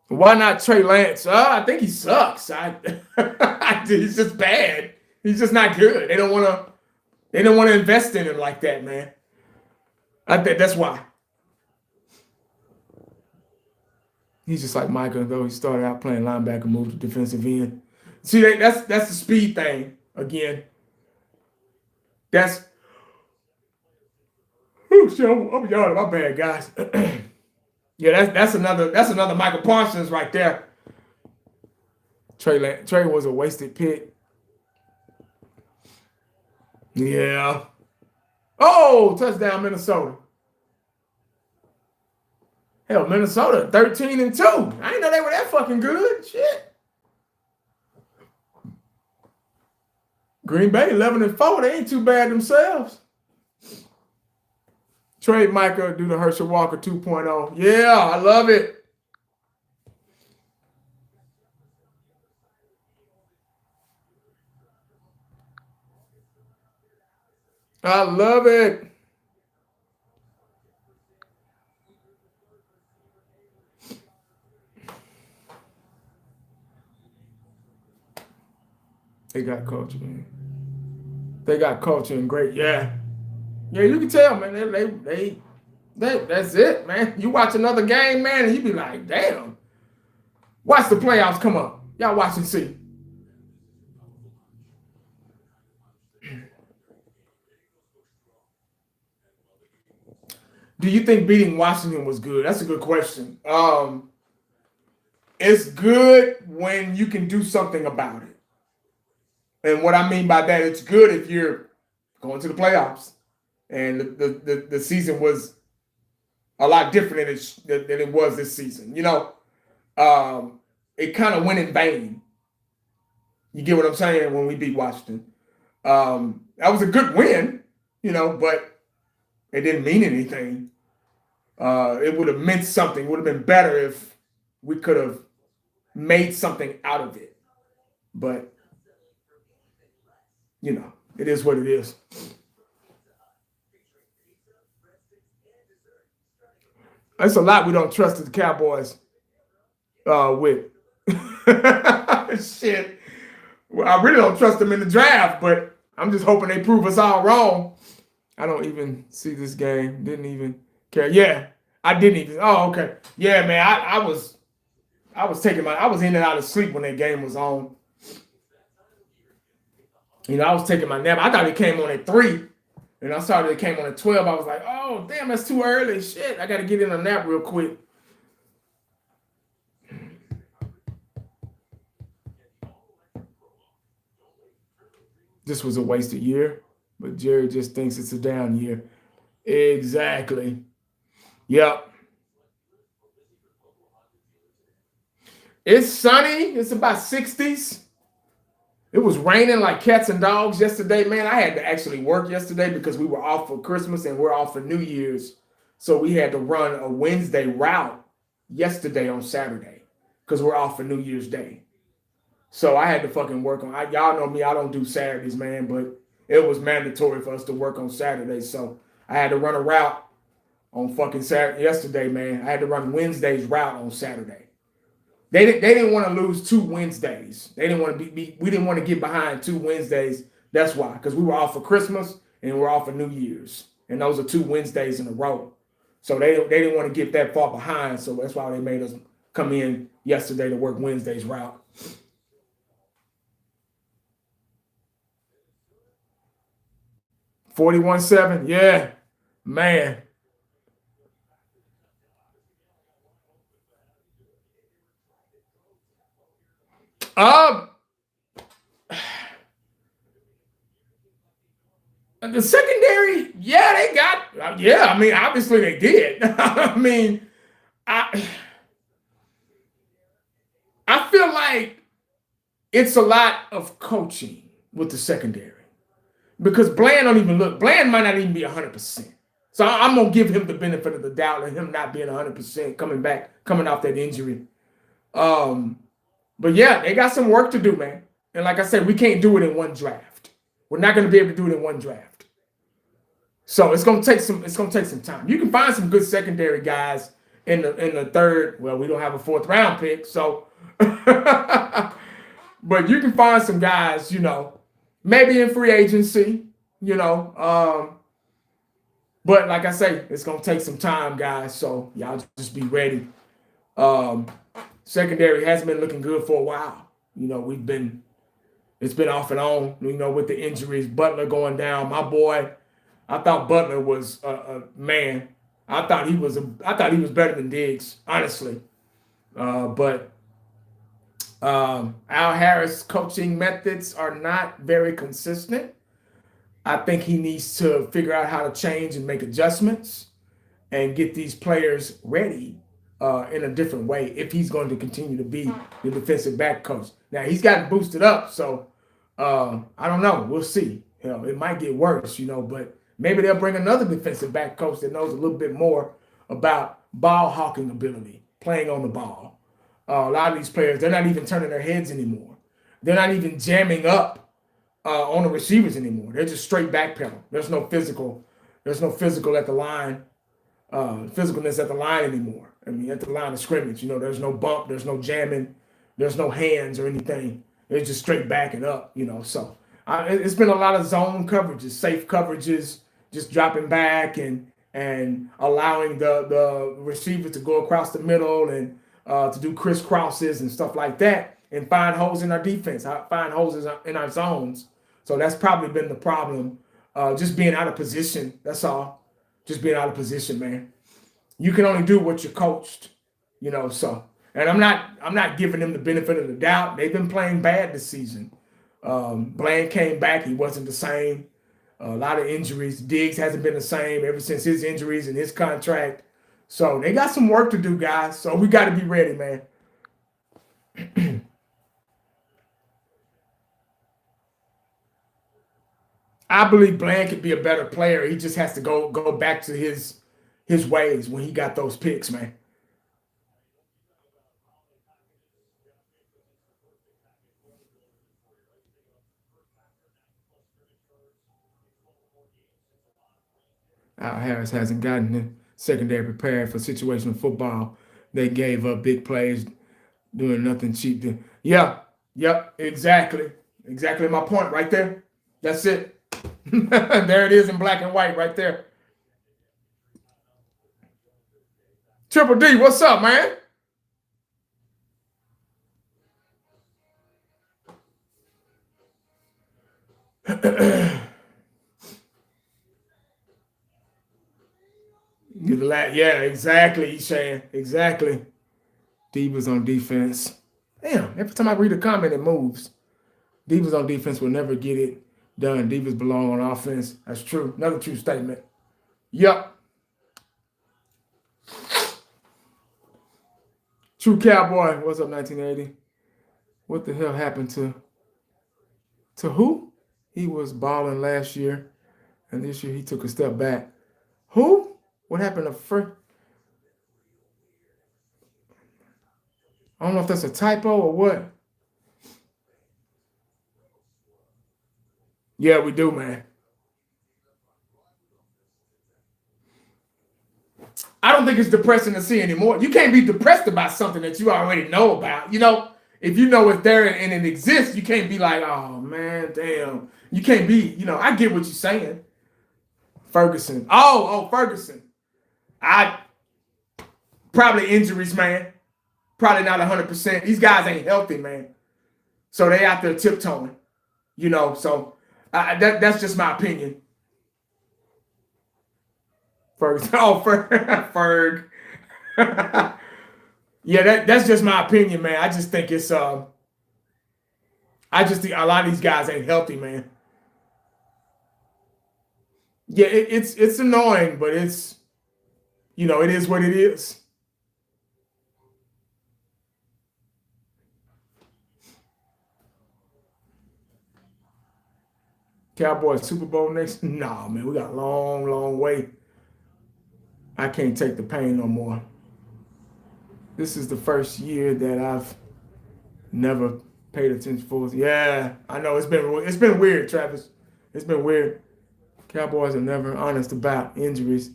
Why not Trey Lance? I think he sucks. He's just bad. He's just not good. They don't want to invest in him like that, man. I think that's why. He's just like Micah, though he started out playing linebacker, moved to defensive end. See, that's the speed thing again. That's shit, I'm yawning. My bad, guys. Yeah, that's another Michael Parsons right there. Trey was a wasted pick. Yeah. Oh, touchdown Minnesota. Hell, Minnesota 13-2. I didn't know they were that fucking good. Shit. Green Bay 11-4. They ain't too bad themselves. Trade Micah, do the Herschel Walker 2.0. Yeah, I love it. I love it. They got culture, man. They got culture and great. Yeah. Yeah, you can tell, man. That's it, man. You watch another game, man, and you be like, damn. Watch the playoffs come up. Y'all watch and see. Do you think beating Washington was good? That's a good question. It's good when you can do something about it. And what I mean by that, it's good if you're going to the playoffs. And the season was a lot different than it was this season. It kind of went in vain. You get what I'm saying when we beat Washington. That was a good win, but it didn't mean anything. It would have meant something. It would have been better if we could have made something out of it. But, it is what it is. That's a lot we don't trust the Cowboys with. Shit. Well, I really don't trust them in the draft, but I'm just hoping they prove us all wrong. I don't even see this game. Didn't even care. Yeah, I didn't even. Oh, okay. Yeah, man. I was in and out of sleep when that game was on. I was taking my nap. I thought it came on at 3. And I saw that it came on at 12. I was like, oh, damn, that's too early. Shit, I got to get in a nap real quick. This was a wasted year, but Jerry just thinks it's a down year. Exactly. Yep. It's sunny. It's about 60s. It was raining like cats and dogs yesterday, man. I had to actually work yesterday because we were off for Christmas and we're off for New Year's. So we had to run a Wednesday route yesterday on Saturday because we're off for New Year's Day. So I had to fucking work on. Y'all know me. I don't do Saturdays, man, but it was mandatory for us to work on Saturdays. So I had to run a route on fucking Saturday yesterday, man. I had to run Wednesday's route on Saturday. They didn't want to lose 2 Wednesdays. They didn't want to we didn't want to get behind 2 Wednesdays. That's why, because we were off for Christmas and we're off for New Year's, and those are 2 Wednesdays in a row. So they didn't want to get that far behind. So that's why they made us come in yesterday to work Wednesday's route. 41-7, yeah, man. Um, the secondary, yeah, they got, yeah. I mean, obviously they did. I mean, I I feel like it's a lot of coaching with the secondary because Bland don't even look. Bland might not even be 100%. So I'm gonna give him the benefit of the doubt and him not being 100% coming back, coming off that injury. Um, but yeah, they got some work to do, man. And like I said, we can't do it in one draft. We're not gonna be able to do it in one draft. So it's gonna take some time. You can find some good secondary guys in the third. Well, we don't have a fourth round pick, so but you can find some guys, maybe in free agency, you know. But like I say, it's gonna take some time, guys. So y'all just be ready. Um, Secondary hasn't been looking good for a while. It's been off and on, with the injuries. Butler going down. My boy, I thought Butler was a man. I thought he was better than Diggs, honestly. But Al Harris' coaching methods are not very consistent. I think he needs to figure out how to change and make adjustments and get these players ready in a different way if he's going to continue to be the defensive back coach. Now he's gotten boosted up, so I don't know. We'll see. It might get worse, but maybe they'll bring another defensive back coach that knows a little bit more about ball hawking ability, playing on the ball. A lot of these players, they're not even turning their heads anymore. They're not even jamming up on the receivers anymore. They're just straight back pedal. There's no physical. There's no physical at the line, physicalness at the line anymore. I mean, at the line of scrimmage, there's no bump, there's no jamming, there's no hands or anything. It's just straight backing up. So it's been a lot of zone coverages, safe coverages, just dropping back and allowing the receiver to go across the middle and to do crisscrosses and stuff like that and find holes in our defense, find holes in our zones. So that's probably been the problem. Just being out of position. That's all. Just being out of position, man. You can only do what you're coached. So, and I'm not giving them the benefit of the doubt. They've been playing bad this season. Bland came back. He wasn't the same. A lot of injuries. Diggs hasn't been the same ever since his injuries and his contract. So they got some work to do, guys. So we got to be ready, man. I believe Bland could be a better player. He just has to go back to his ways when he got those picks, man. Al Harris hasn't gotten the secondary prepared for situational football. They gave up big plays, doing nothing cheap. Yeah, yep, exactly. Exactly my point right there. That's it. There it is in black and white right there. Triple D, what's up, man? Yeah, exactly, Shan. Exactly. Divas on defense. Damn, every time I read a comment, it moves. Divas on defense will never get it done. Divas belong on offense. That's true. Another true statement. Yep. True Cowboy. What's up, 1980? What the hell happened to who? He was balling last year, and this year he took a step back. Who? What happened to first? I don't know if that's a typo or what. Yeah, we do, man. I don't think it's depressing to see anymore. You can't be depressed about something that you already know about. If you know it's there and it exists, you can't be like, oh man, damn. You can't be, I get what you're saying. Ferguson. Oh, Ferguson. I probably injuries, man. Probably not 100%. These guys ain't healthy, man. So they out there tiptoeing, So that's just my opinion. Ferguson. Oh, Ferg. Yeah, that's just my opinion, man. I just think I just think a lot of these guys ain't healthy, man. Yeah, it's annoying, but it is what it is. Cowboys Super Bowl next? Nah, man, we got a long, long way. I can't take the pain no more. This is the first year that I've never paid attention for. Yeah, I know it's been weird, Travis. It's been weird. Cowboys are never honest about injuries,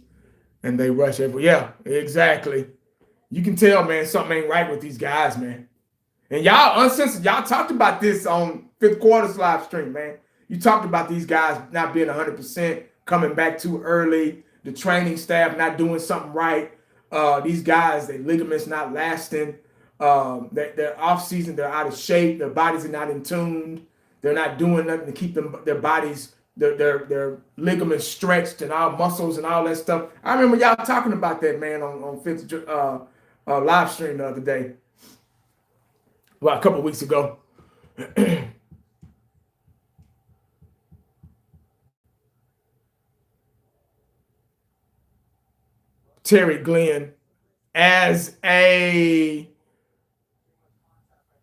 and they rush every. Yeah, exactly. You can tell, man, something ain't right with these guys, man. And y'all uncensored, y'all talked about this on fifth quarter's live stream, man. You talked about these guys not being 100%, coming back too early, the training staff not doing something right. These guys, their ligaments not lasting. They're off season, they're out of shape, their bodies are not in tune. They're not doing nothing to keep their bodies, their ligaments stretched and all muscles and all that stuff. I remember y'all talking about that, man, on fifth live stream the other day. Well, a couple of weeks ago. Terry Glenn as a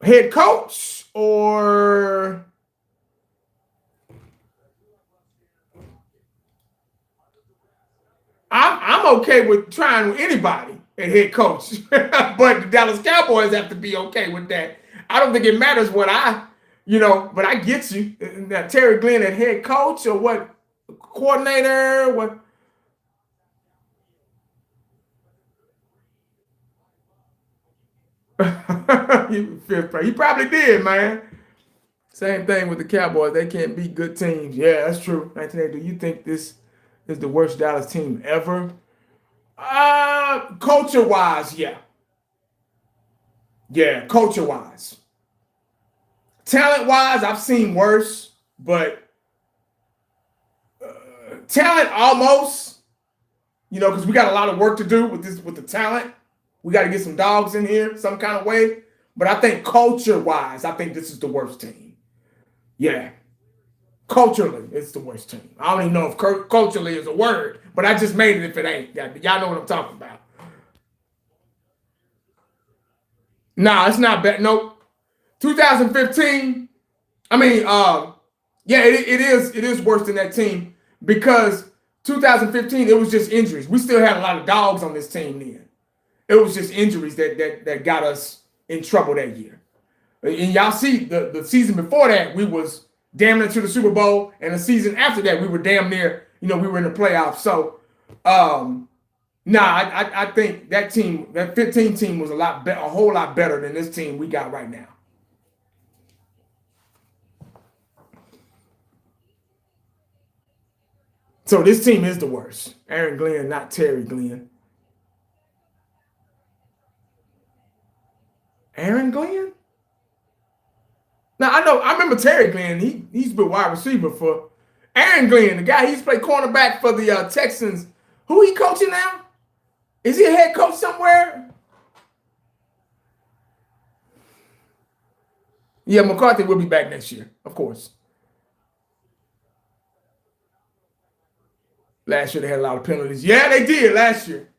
head coach, or I'm okay with trying with anybody at head coach, but the Dallas Cowboys have to be okay with that. I don't think it matters but I get you. Now, Terry Glenn at head coach or what coordinator, what he probably did, man. Same thing with the Cowboys. They can't beat good teams. Yeah, that's true. 1980. Do you think this is the worst Dallas team ever? Culture wise, yeah. Yeah, culture wise. Talent wise, I've seen worse, but talent almost, because we got a lot of work to do with the talent. We got to get some dogs in here some kind of way. But I think culture wise, I think this is the worst team. Yeah. Culturally, it's the worst team. I don't even know if culturally is a word, but I just made it if it ain't. Y'all know what I'm talking about. Nah, it's not bad. Nope. 2015. I mean, yeah, it is worse than that team because 2015 it was just injuries. We still had a lot of dogs on this team then. It was just injuries that got us in trouble that year. And y'all see the season before that we was damn near to the Super Bowl, and the season after that we were damn near, we were in the playoffs. So, I think that team, that 15 team, was a whole lot better than this team we got right now. So this team is the worst. Aaron Glenn, not Terry Glenn. Aaron Glenn? Now I remember Terry Glenn. He's been wide receiver for Aaron Glenn, the guy he's played cornerback for the Texans. Who he coaching now? Is he a head coach somewhere? Yeah, McCarthy will be back next year, of course. Last year they had a lot of penalties. Yeah, they did last year.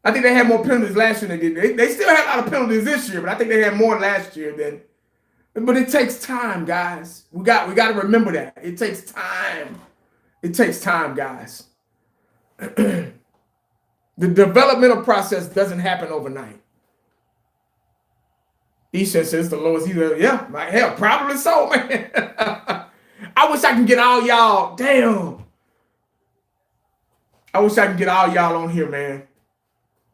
I think they had more penalties last year than they did. They still had a lot of penalties this year, but I think they had more last year than. But it takes time, guys. We got to remember that. It takes time. It takes time, guys. The developmental process doesn't happen overnight. Isha says the lowest either. Yeah, like hell, probably so, man. I wish I could get all y'all. Damn. I wish I could get all y'all on here, man.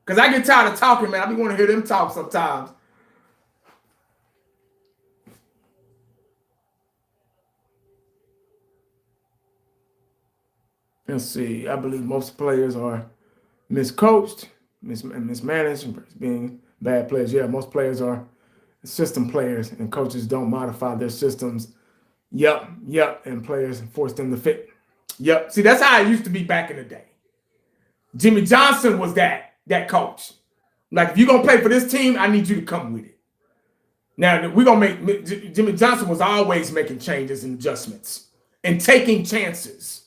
Because I get tired of talking, man. I be wanting to hear them talk sometimes. Let's see. I believe most players are miscoached, mismanaged, being bad players. Yeah, most players are system players, and coaches don't modify their systems. Yep. And players force them to fit. Yep. See, that's how it used to be back in the day. Jimmy Johnson was that coach. Like, if you're going to play for this team, I need you to come with it. Now, we're going to make – Jimmy Johnson was always making changes and adjustments and taking chances.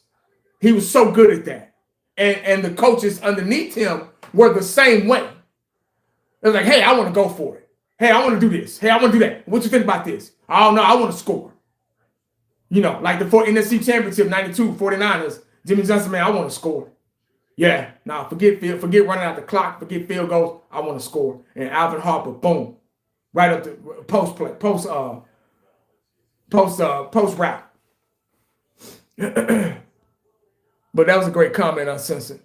He was so good at that. And the coaches underneath him were the same way. They're like, hey, I want to go for it. Hey, I want to do this. Hey, I want to do that. What you think about this? Oh, no, I want to score. You know, like the NFC Championship, 92, 49ers. Jimmy Johnson, man, I want to score. Yeah, now forget running out the clock, forget field goals. I want to score. And Alvin Harper, boom, right up the post route. But that was a great comment, Uncensored.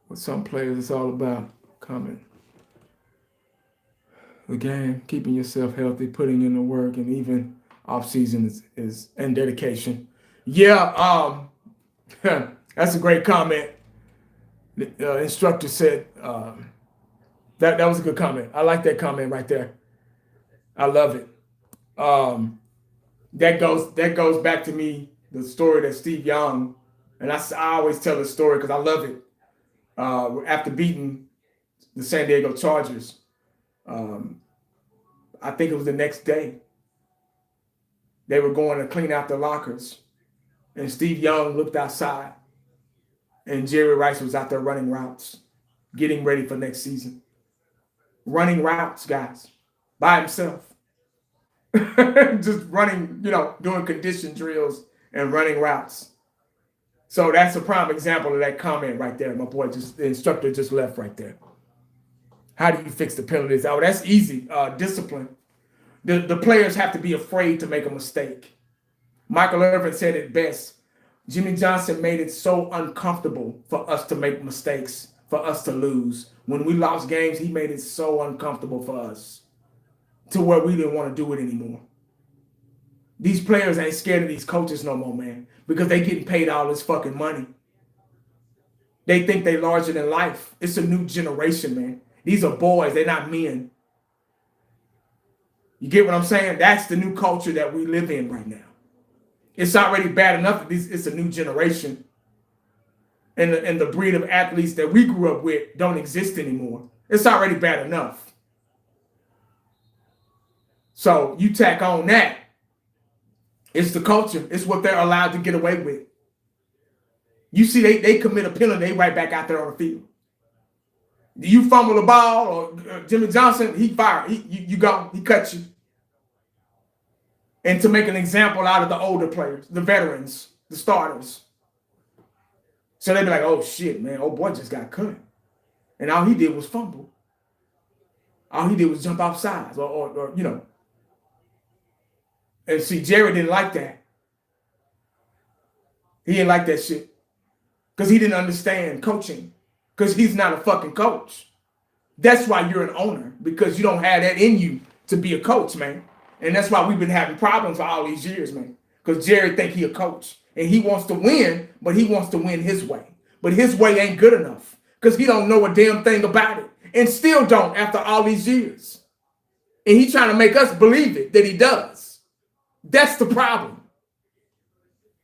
With some players, it's all about comment. The game, keeping yourself healthy, putting in the work, and even off season is and dedication. Yeah, that's a great comment. The instructor said that was a good comment. I like that comment right there. I love it. That goes back to me, the story that Steve Young, and I always tell the story because I love it. After beating the San Diego Chargers, I think it was the next day, they were going to clean out the lockers. And Steve Young looked outside, and Jerry Rice was out there running routes, getting ready for next season. Running routes, guys, by himself. Just running, doing condition drills and running routes. So that's a prime example of that comment right there. My boy, the instructor just left right there. How do you fix the penalties? Oh, that's easy. Discipline. The players have to be afraid to make a mistake. Michael Irvin said it best. Jimmy Johnson made it so uncomfortable for us to make mistakes, for us to lose. When we lost games, he made it so uncomfortable for us to where we didn't want to do it anymore. These players ain't scared of these coaches no more, man, because they getting paid all this fucking money. They think they larger than life. It's a new generation, man. These are boys. They're not men. You get what I'm saying? That's the new culture that we live in right now. It's already bad enough that it's a new generation. And the breed of athletes that we grew up with don't exist anymore. It's already bad enough. So you tack on that. It's the culture. It's what they're allowed to get away with. You see, they commit a penalty, they right back out there on the field. You fumble the ball, or Jimmy Johnson, he fired. You go, he cuts you. And to make an example out of the older players, the veterans, the starters. So they'd be like, oh shit, man, old boy just got cut. And all he did was fumble. All he did was jump off sides or. And see, Jerry didn't like that. He didn't like that shit. Because he didn't understand coaching. Because he's not a fucking coach. That's why you're an owner. Because you don't have that in you to be a coach, man. And that's why we've been having problems for all these years, man. because Jerry think he a coach and he wants to win, but he wants to win his way. But his way ain't good enough because he don't know a damn thing about it and still don't after all these years. And he trying to make us believe it that he does. That's the problem.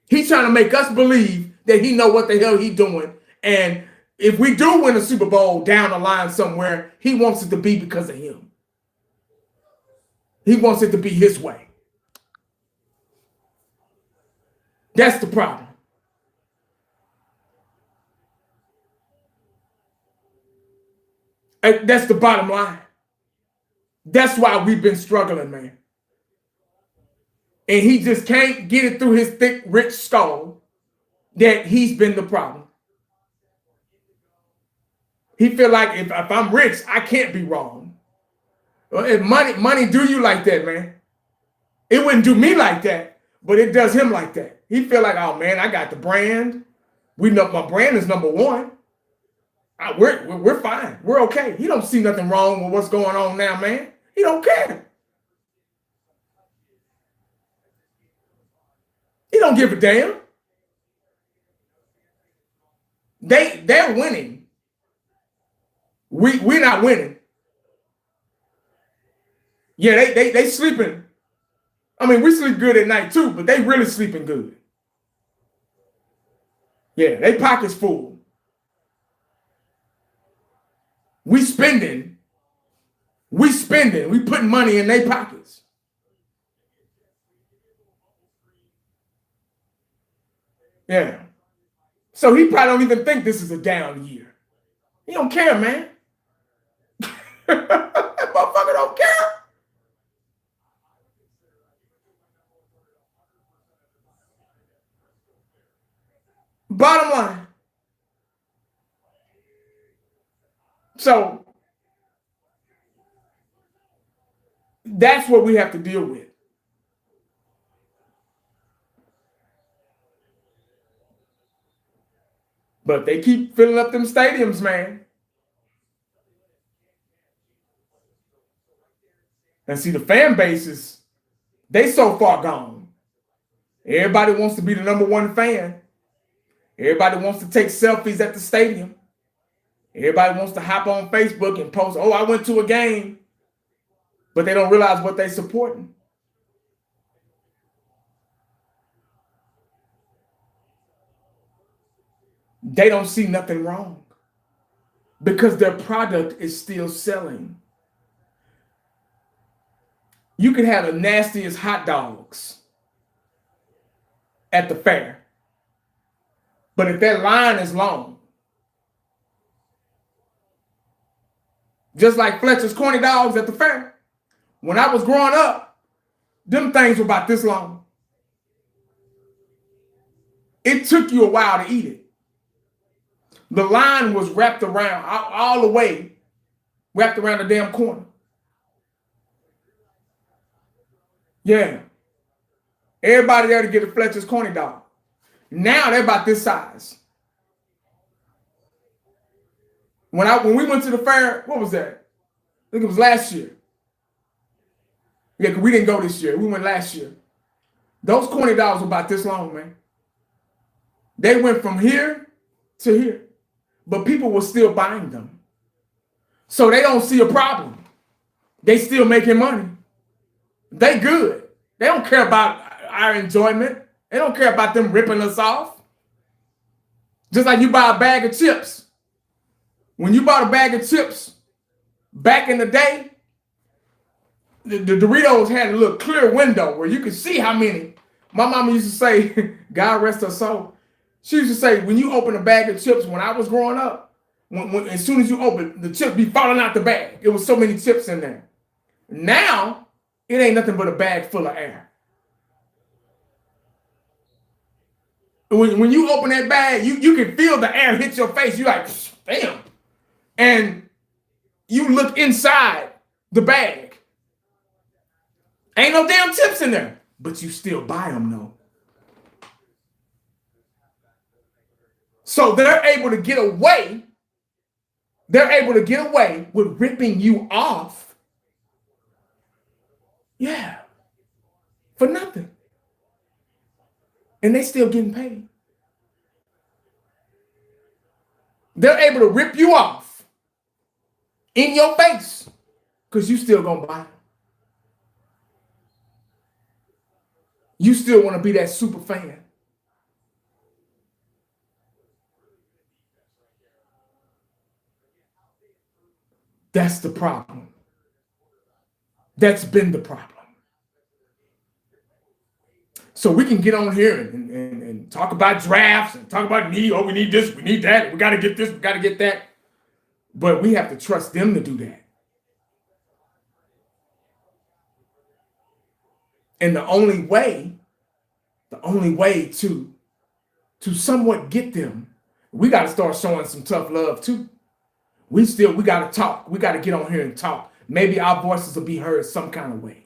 He's trying to make us believe that he know what the hell he doing. And if we do win a Super Bowl down the line somewhere, he wants it to be because of him. He wants it to be his way. That's the problem. That's the bottom line. That's why we've been struggling, man. And he just can't get it through his thick, rich skull that he's been the problem. He feel like if I'm rich, I can't be wrong. If money do you like that, man. It wouldn't do me like that, but it does him like that. He feel like, oh man, I got the brand. We know my brand is number one. We're fine. We're okay. He don't see nothing wrong with what's going on now, man. He don't care. He don't give a damn. They're winning. We're not winning. Yeah, they sleeping. I mean, we sleep good at night too, but they really sleeping good. Yeah, they pockets full. We spending. We putting money in their pockets. Yeah. So he probably don't even think this is a down year. He don't care, man. That motherfucker don't care. Bottom line. So that's what we have to deal with. But they keep filling up them stadiums, man. And see, the fan bases, they so far gone. Everybody wants to be the number one fan. Everybody wants to take selfies at the stadium. Everybody wants to hop on Facebook and post, oh, I went to a game. But they don't realize what they're supporting. They don't see nothing wrong because their product is still selling. You can have the nastiest hot dogs at the fair, but if that line is long, just like Fletcher's corny dogs at the fair, when I was growing up, them things were about this long. It took you a while to eat it. The line was wrapped around all the way, wrapped around the damn corner. Yeah. Everybody there to get a Fletcher's corny dog. Now they're about this size. When we went to the fair, what was that? I think it was last year. Yeah, because we didn't go this year. We went last year. Those corny dogs were about this long, man. They went from here to here. But people were still buying them. So they don't see a problem. They still making money. They good. They don't care about our enjoyment. They don't care about them ripping us off. Just like you buy a bag of chips. When you bought a bag of chips back in the day, the Doritos had a little clear window where you could see how many. My mama used to say, God rest her soul, she used to say, when you open a bag of chips when I was growing up, as soon as you open, the chips be falling out the bag. It was so many chips in there. Now, it ain't nothing but a bag full of air. When you open that bag, you can feel the air hit your face. You're like, damn. And you look inside the bag. Ain't no damn chips in there. But you still buy them, though. So they're able to get away. They're able to get away with ripping you off. Yeah. For nothing. and they still getting paid. They're able to rip you off in your face because you still gonna buy. You still want to be that super fan. That's the problem. That's been the problem. So we can get on here and talk about drafts and talk about we need this, we need that, we got to get this, we got to get that. But we have to trust them to do that. And the only way to somewhat get them, we got to start showing some tough love too. We got to talk. We got to get on here and talk. Maybe our voices will be heard some kind of way.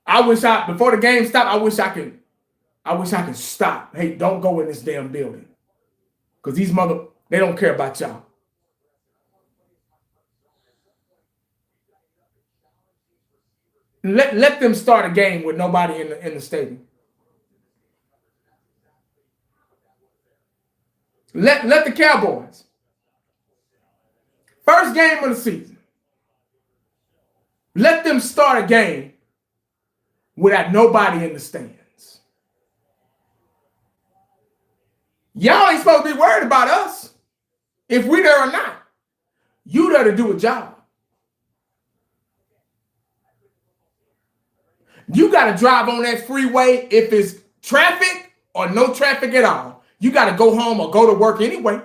Before the game stopped, I wish I could stop. Hey, don't go in this damn building. Because they don't care about y'all. Let them start a game with nobody in the stadium. Let the Cowboys. First game of the season. Let them start a game without nobody in the stands. Y'all ain't supposed to be worried about us if we there or not. You there to do a job. You got to drive on that freeway if it's traffic or no traffic at all. You got to go home or go to work anyway.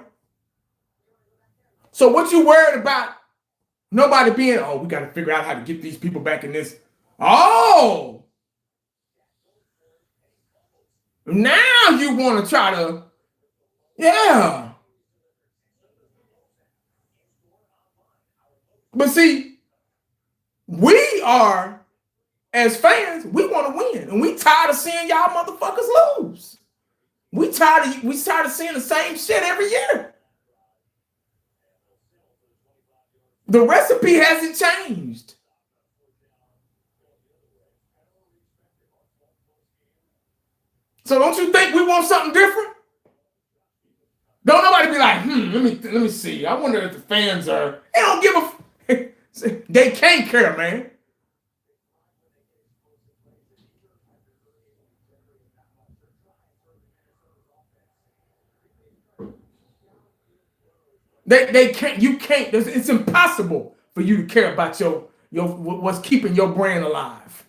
So what you worried about? Nobody being, we got to figure out how to get these people back in this. Oh, now you want to try to, yeah. But see, we are, as fans, we want to win. And we tired of seeing y'all motherfuckers lose. We tired of seeing the same shit every year. The recipe hasn't changed. So don't you think we want something different? Don't nobody be like, let me see. I wonder if the fans are. They don't give a. They can't care, man. They can't. You can't. It's impossible for you to care about your what's keeping your brand alive.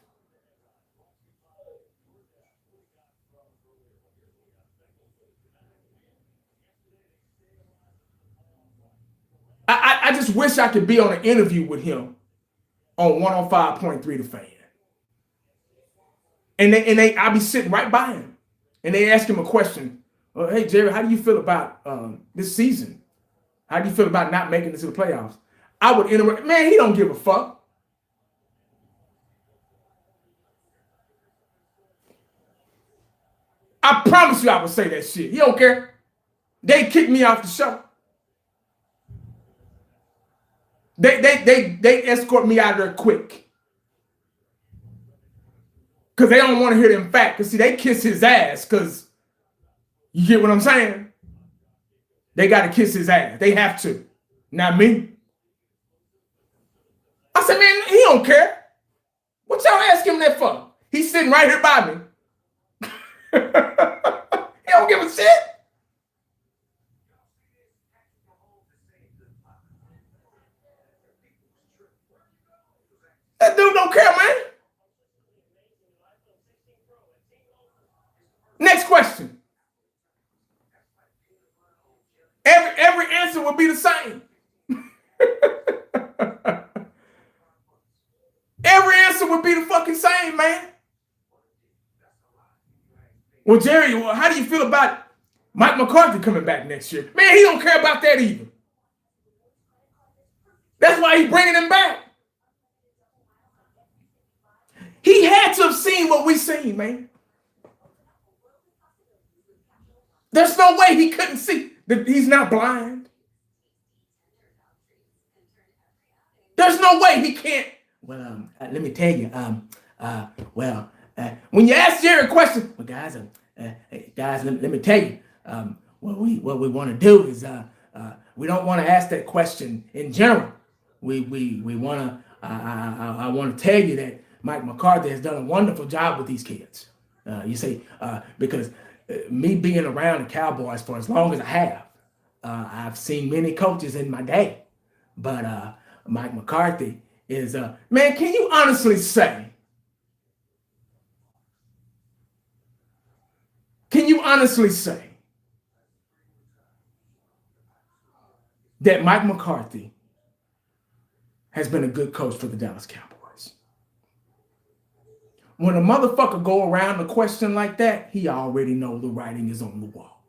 I just wish I could be on an interview with him on 105.3 The Fan. And I'll be sitting right by him. And they ask him a question. Hey, Jerry, how do you feel about this season? How do you feel about not making it to the playoffs? I would interrupt. Man, he don't give a fuck. I promise you I would say that shit. He don't care. They kicked me off the show. They escort me out of there quick. Because they don't want to hear them facts. Because see, they kiss his ass because you get what I'm saying? They got to kiss his ass. They have to. Not me. I said, man, he don't care. What y'all asking him that for? He's sitting right here by me. He don't give a shit. That dude don't care, man. Next question. Every answer will be the same. Every answer would be the fucking same, man. Well, Jerry, how do you feel about Mike McCarthy coming back next year? Man, he don't care about that either. That's why he's bringing him back. He had to have seen what we seen, man. There's no way he couldn't see. He's not blind. There's no way he can't. Well, let me tell you, Well, when you ask Jerry a question, well, guys, let me tell you, what we want to do is we don't want to ask that question in general. We want to. I want to tell you that Mike McCarthy has done a wonderful job with these kids. You see, because me being around the Cowboys for as long as I have, I've seen many coaches in my day, but Mike McCarthy is man. Can you honestly say? Can you honestly say that Mike McCarthy has been a good coach for the Dallas Cowboys? When a motherfucker go around a question like that, he already know the writing is on the wall.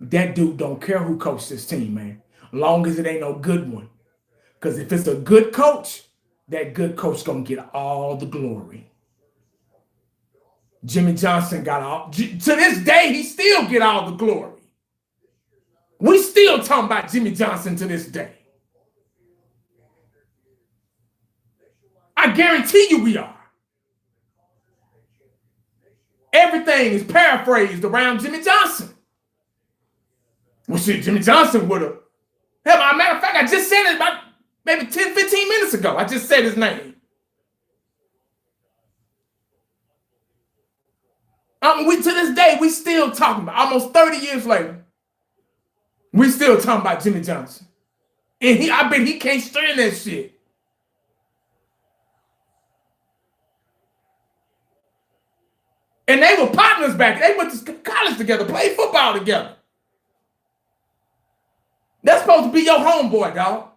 That dude don't care who coached this team, man. Long as it ain't no good one. Because if it's a good coach, that good coach gonna get all the glory. Jimmy Johnson got all, to this day, he still get all the glory. We still talking about Jimmy Johnson to this day. I guarantee you we are. Everything is paraphrased around Jimmy Johnson. Well, shit, Jimmy Johnson would have. Hell, as a matter of fact, I just said it about maybe 10, 15 minutes ago. I just said his name. To this day, we still talking about, almost 30 years later, we still talking about Jimmy Johnson. And I bet he can't stand that shit. And they were partners back. They went to college together, played football together. That's supposed to be your homeboy, dog.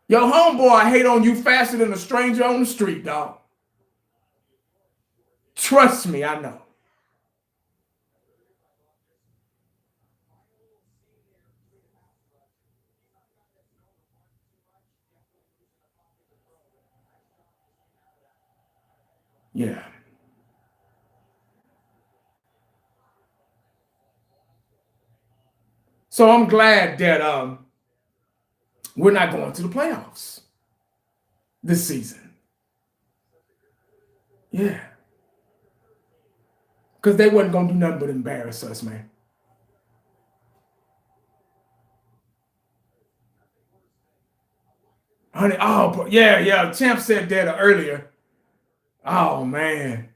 Your homeboy hate on you faster than a stranger on the street, dog. Trust me, I know. Yeah. So I'm glad that we're not going to the playoffs this season. Yeah. Because they wasn't going to do nothing but embarrass us, man. Honey, oh, yeah. Champ said that earlier. Oh, man.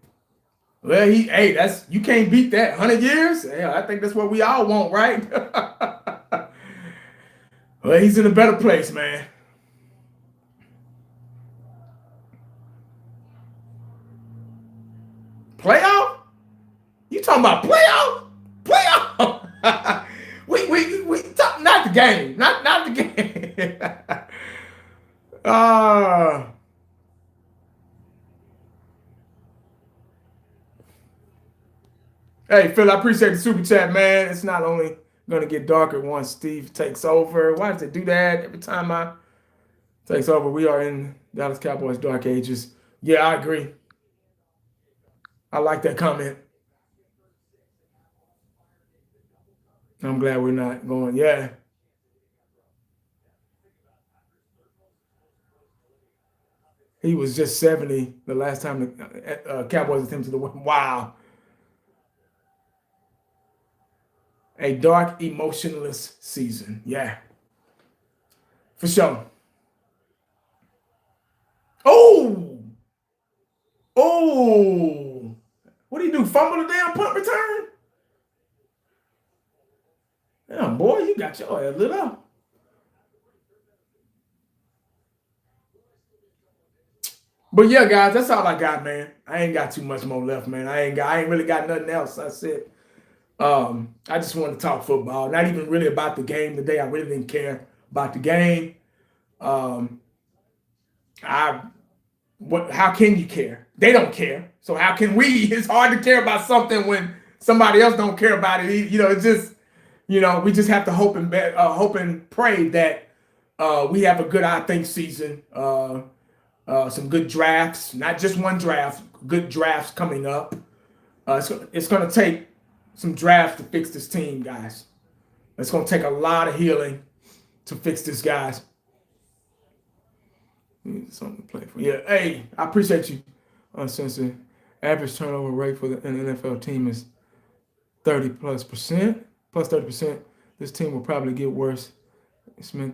Well, that's, you can't beat that. 100 years? Yeah, I think that's what we all want, right? Well, he's in a better place, man. Playoff? You talking about playoff? Playoff? we talk, not the game. Not the game. uh Hey, Phil, I appreciate the super chat, man. It's not only going to get darker once Steve takes over. Why does it do that every time I takes over? We are in Dallas Cowboys dark ages. Yeah, I agree. I like that comment. I'm glad we're not going. Yeah, he was just 70 the last time the Cowboys attempted to win. Wow. A dark, emotionless season. Yeah, for sure. Oh, oh. What do you do? Fumble the damn punt return? Damn, boy, you got your ass lit up. But yeah, guys, that's all I got, man. I ain't got too much more left, man. I ain't really got nothing else. I said, I just want to talk football. Not even really about the game today. I really didn't care about the game. Um, I what? How can you care? They don't care. So how can we? It's hard to care about something when somebody else don't care about it. You know, it's just we just have to hope and pray that we have a good, I think, season. Some good drafts, not just one draft, good drafts coming up. It's going to take some drafts to fix this team, guys. It's going to take a lot of healing to fix this, guys. Something to play for. Yeah. Hey, I appreciate you, Uncensored. Average turnover rate for an NFL team is 30+%, plus 30%. This team will probably get worse. Smith.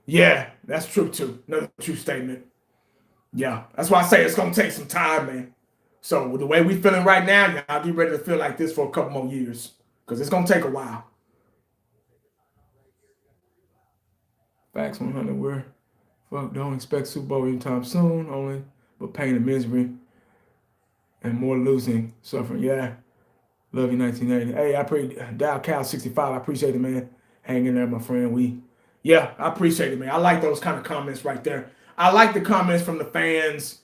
Yeah, that's true too. Another true statement. Yeah, that's why I say it's gonna take some time, man. So with the way we feeling right now, y'all get ready to feel like this for a couple more years, because it's gonna take a while. Facts 100. We're fuck. Don't expect Super Bowl anytime soon. Only, but pain and misery and more losing, suffering. Yeah, love you, 1980. Hey, I pray Dow Cal 65. I appreciate it, man. Hang in there, my friend. Yeah, I appreciate it, man. I like those kind of comments right there. I like the comments from the fans,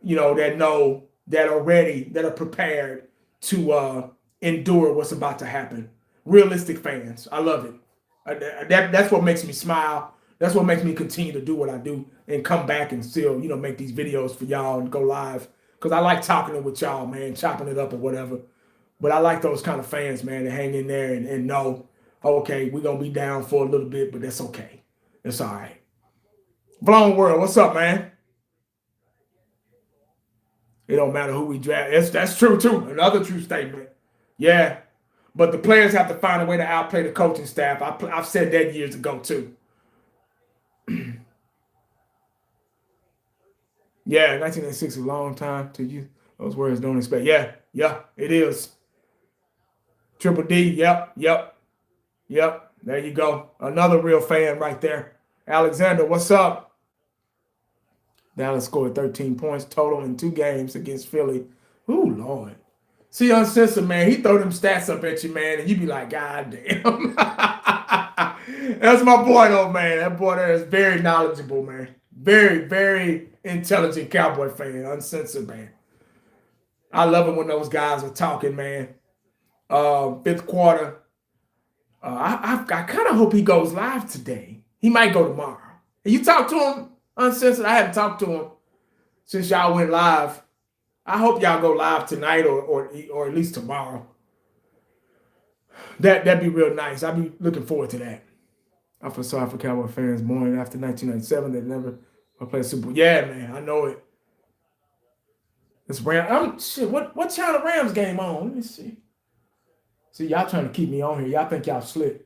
that that are ready, that are prepared to endure what's about to happen. Realistic fans. I love it. That's what makes me smile. That's what makes me continue to do what I do and come back and still, make these videos for y'all and go live. Because I like talking with y'all, man, chopping it up or whatever. But I like those kind of fans, man, that hang in there and know, oh, okay, we're going to be down for a little bit, but that's okay. It's all right. Blown World, what's up, man? It don't matter who we draft. That's true, too. Another true statement. Yeah. But the players have to find a way to outplay the coaching staff. I've said that years ago, too. Yeah, 1986 is a long time to you. Those words don't expect. Yeah, it is. Triple D, yep. There you go. Another real fan right there. Alexander, what's up? Dallas scored 13 points total in 2 games against Philly. Ooh, Lord. See, Uncensored, man, he throw them stats up at you, man, and you be like, God damn. That's my boy, though, man. That boy there is very knowledgeable, man. Very, very intelligent Cowboy fan, Uncensored, man. I love it when those guys are talking, man. Fifth quarter. I kind of hope he goes live today. He might go tomorrow. You talked to him, Uncensored? I haven't talked to him since y'all went live. I hope y'all go live tonight or at least tomorrow. That'd be real nice. I'd be looking forward to that. I feel sorry for Cowboy fans born after 1997 that never played Super Bowl. Yeah, man, I know it. It's Ram. Shit. What channel Rams game on? Let me see. See, y'all trying to keep me on here. Y'all think y'all slick.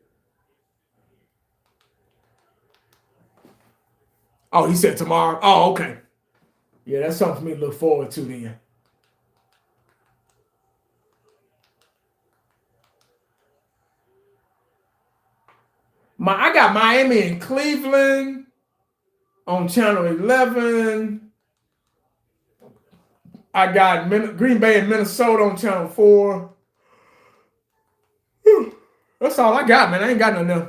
Oh, he said tomorrow. Oh, okay. Yeah, that's something for me to look forward to then. I got Miami and Cleveland on channel 11. I got Green Bay and Minnesota on channel 4. Whew. That's all I got, man. I ain't got nothing else.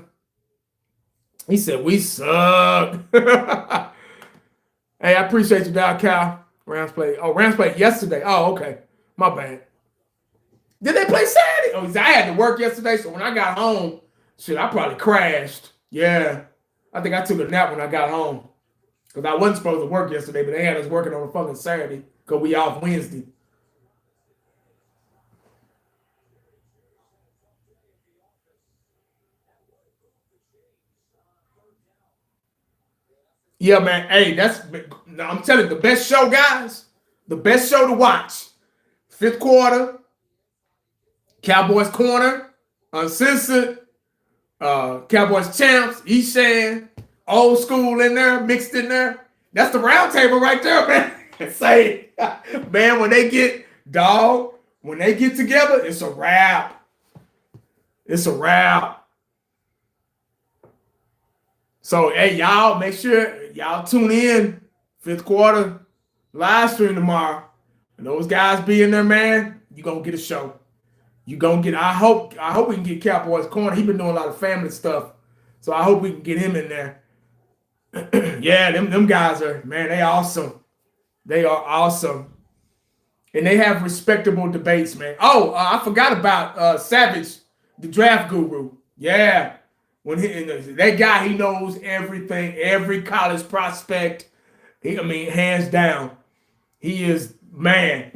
He said, we suck. Hey, I appreciate you, Dow Cal. Rams played yesterday. Oh, okay. My bad. Did they play Saturday? Oh, I had to work yesterday, so when I got home, shit, I probably crashed. Yeah. I think I took a nap when I got home. Because I wasn't supposed to work yesterday, but they had us working on a fucking Saturday because we off Wednesday. Yeah, man. Hey, I'm telling you, the best show, guys. The best show to watch. Fifth quarter, Cowboys Corner, Uncensored, Cowboys Champs, Eshan, old school in there, mixed in there. That's the round table right there, man. Say, man, when they get together, it's a wrap. It's a wrap. So, hey, y'all, make sure y'all tune in. Fifth quarter live stream tomorrow. And those guys be in there, man. You gonna get a show. You gonna get. I hope we can get Cowboys Corner. He been doing a lot of family stuff, so I hope we can get him in there. Yeah, them guys are, man. They awesome. They are awesome, and they have respectable debates, man. Oh, I forgot about Savage, the draft guru. Yeah. That guy, he knows everything, every college prospect. Hands down, he is man.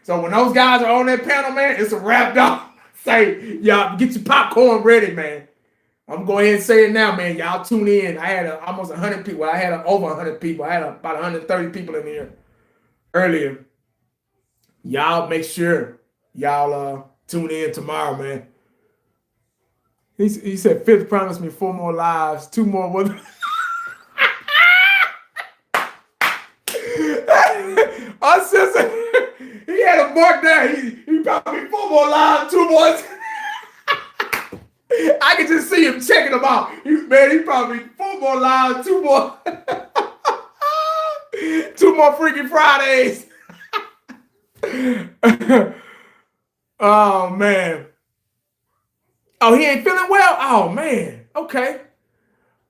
So when those guys are on that panel, man, it's a wrap, dog. Say, y'all get your popcorn ready, man. I'm going ahead and say it now, man. Y'all tune in. I had almost 100 people. I had over 100 people. I had about 130 people in here earlier. Y'all make sure y'all tune in tomorrow, man. He said, Fifth promised me 4 more lives, 2 more. Our sister, he had a mark there. He probably 4 more lives, 2 more. I can just see him checking them out. He probably 4 more lives, 2 more. 2 more Freaky Fridays. Oh, man. Oh, he ain't feeling well? Oh, man. Okay.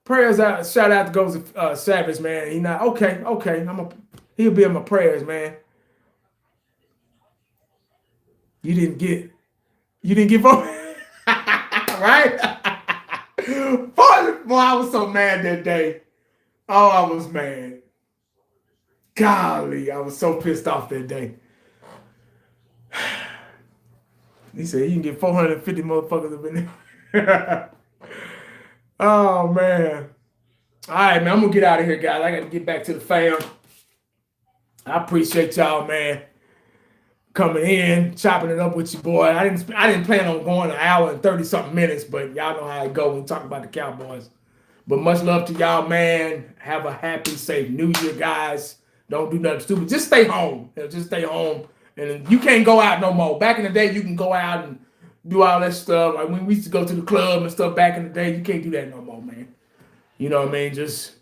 Prayers out. Shout out to goes Savage, man. He not okay. He'll be in my prayers, man. You didn't get right? Boy, I was so mad that day. Oh, I was mad. Golly, I was so pissed off that day. He said you can get 450 motherfuckers up in there. Oh, man. All right, man. I'm going to get out of here, guys. I got to get back to the fam. I appreciate y'all, man, coming in, chopping it up with your boy. I didn't plan on going an hour and 30-something minutes, but y'all know how it go when we talk about the Cowboys. But much love to y'all, man. Have a happy, safe New Year, guys. Don't do nothing stupid. Just stay home. Just stay home. And you can't go out no more. Back in the day, you can go out and do all that stuff. Like when we used to go to the club and stuff back in the day, you can't do that no more, man. You know what I mean? Just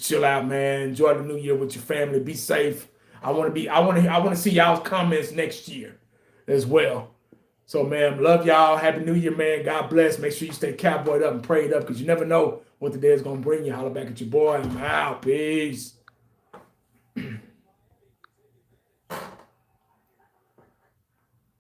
chill out, man. Enjoy the new year with your family. Be safe. I want to see y'all's comments next year as well. So, man, love y'all. Happy New Year, man. God bless. Make sure you stay cowboyed up and prayed up because you never know what the day is going to bring you. Holler back at your boy. I'm out. Peace.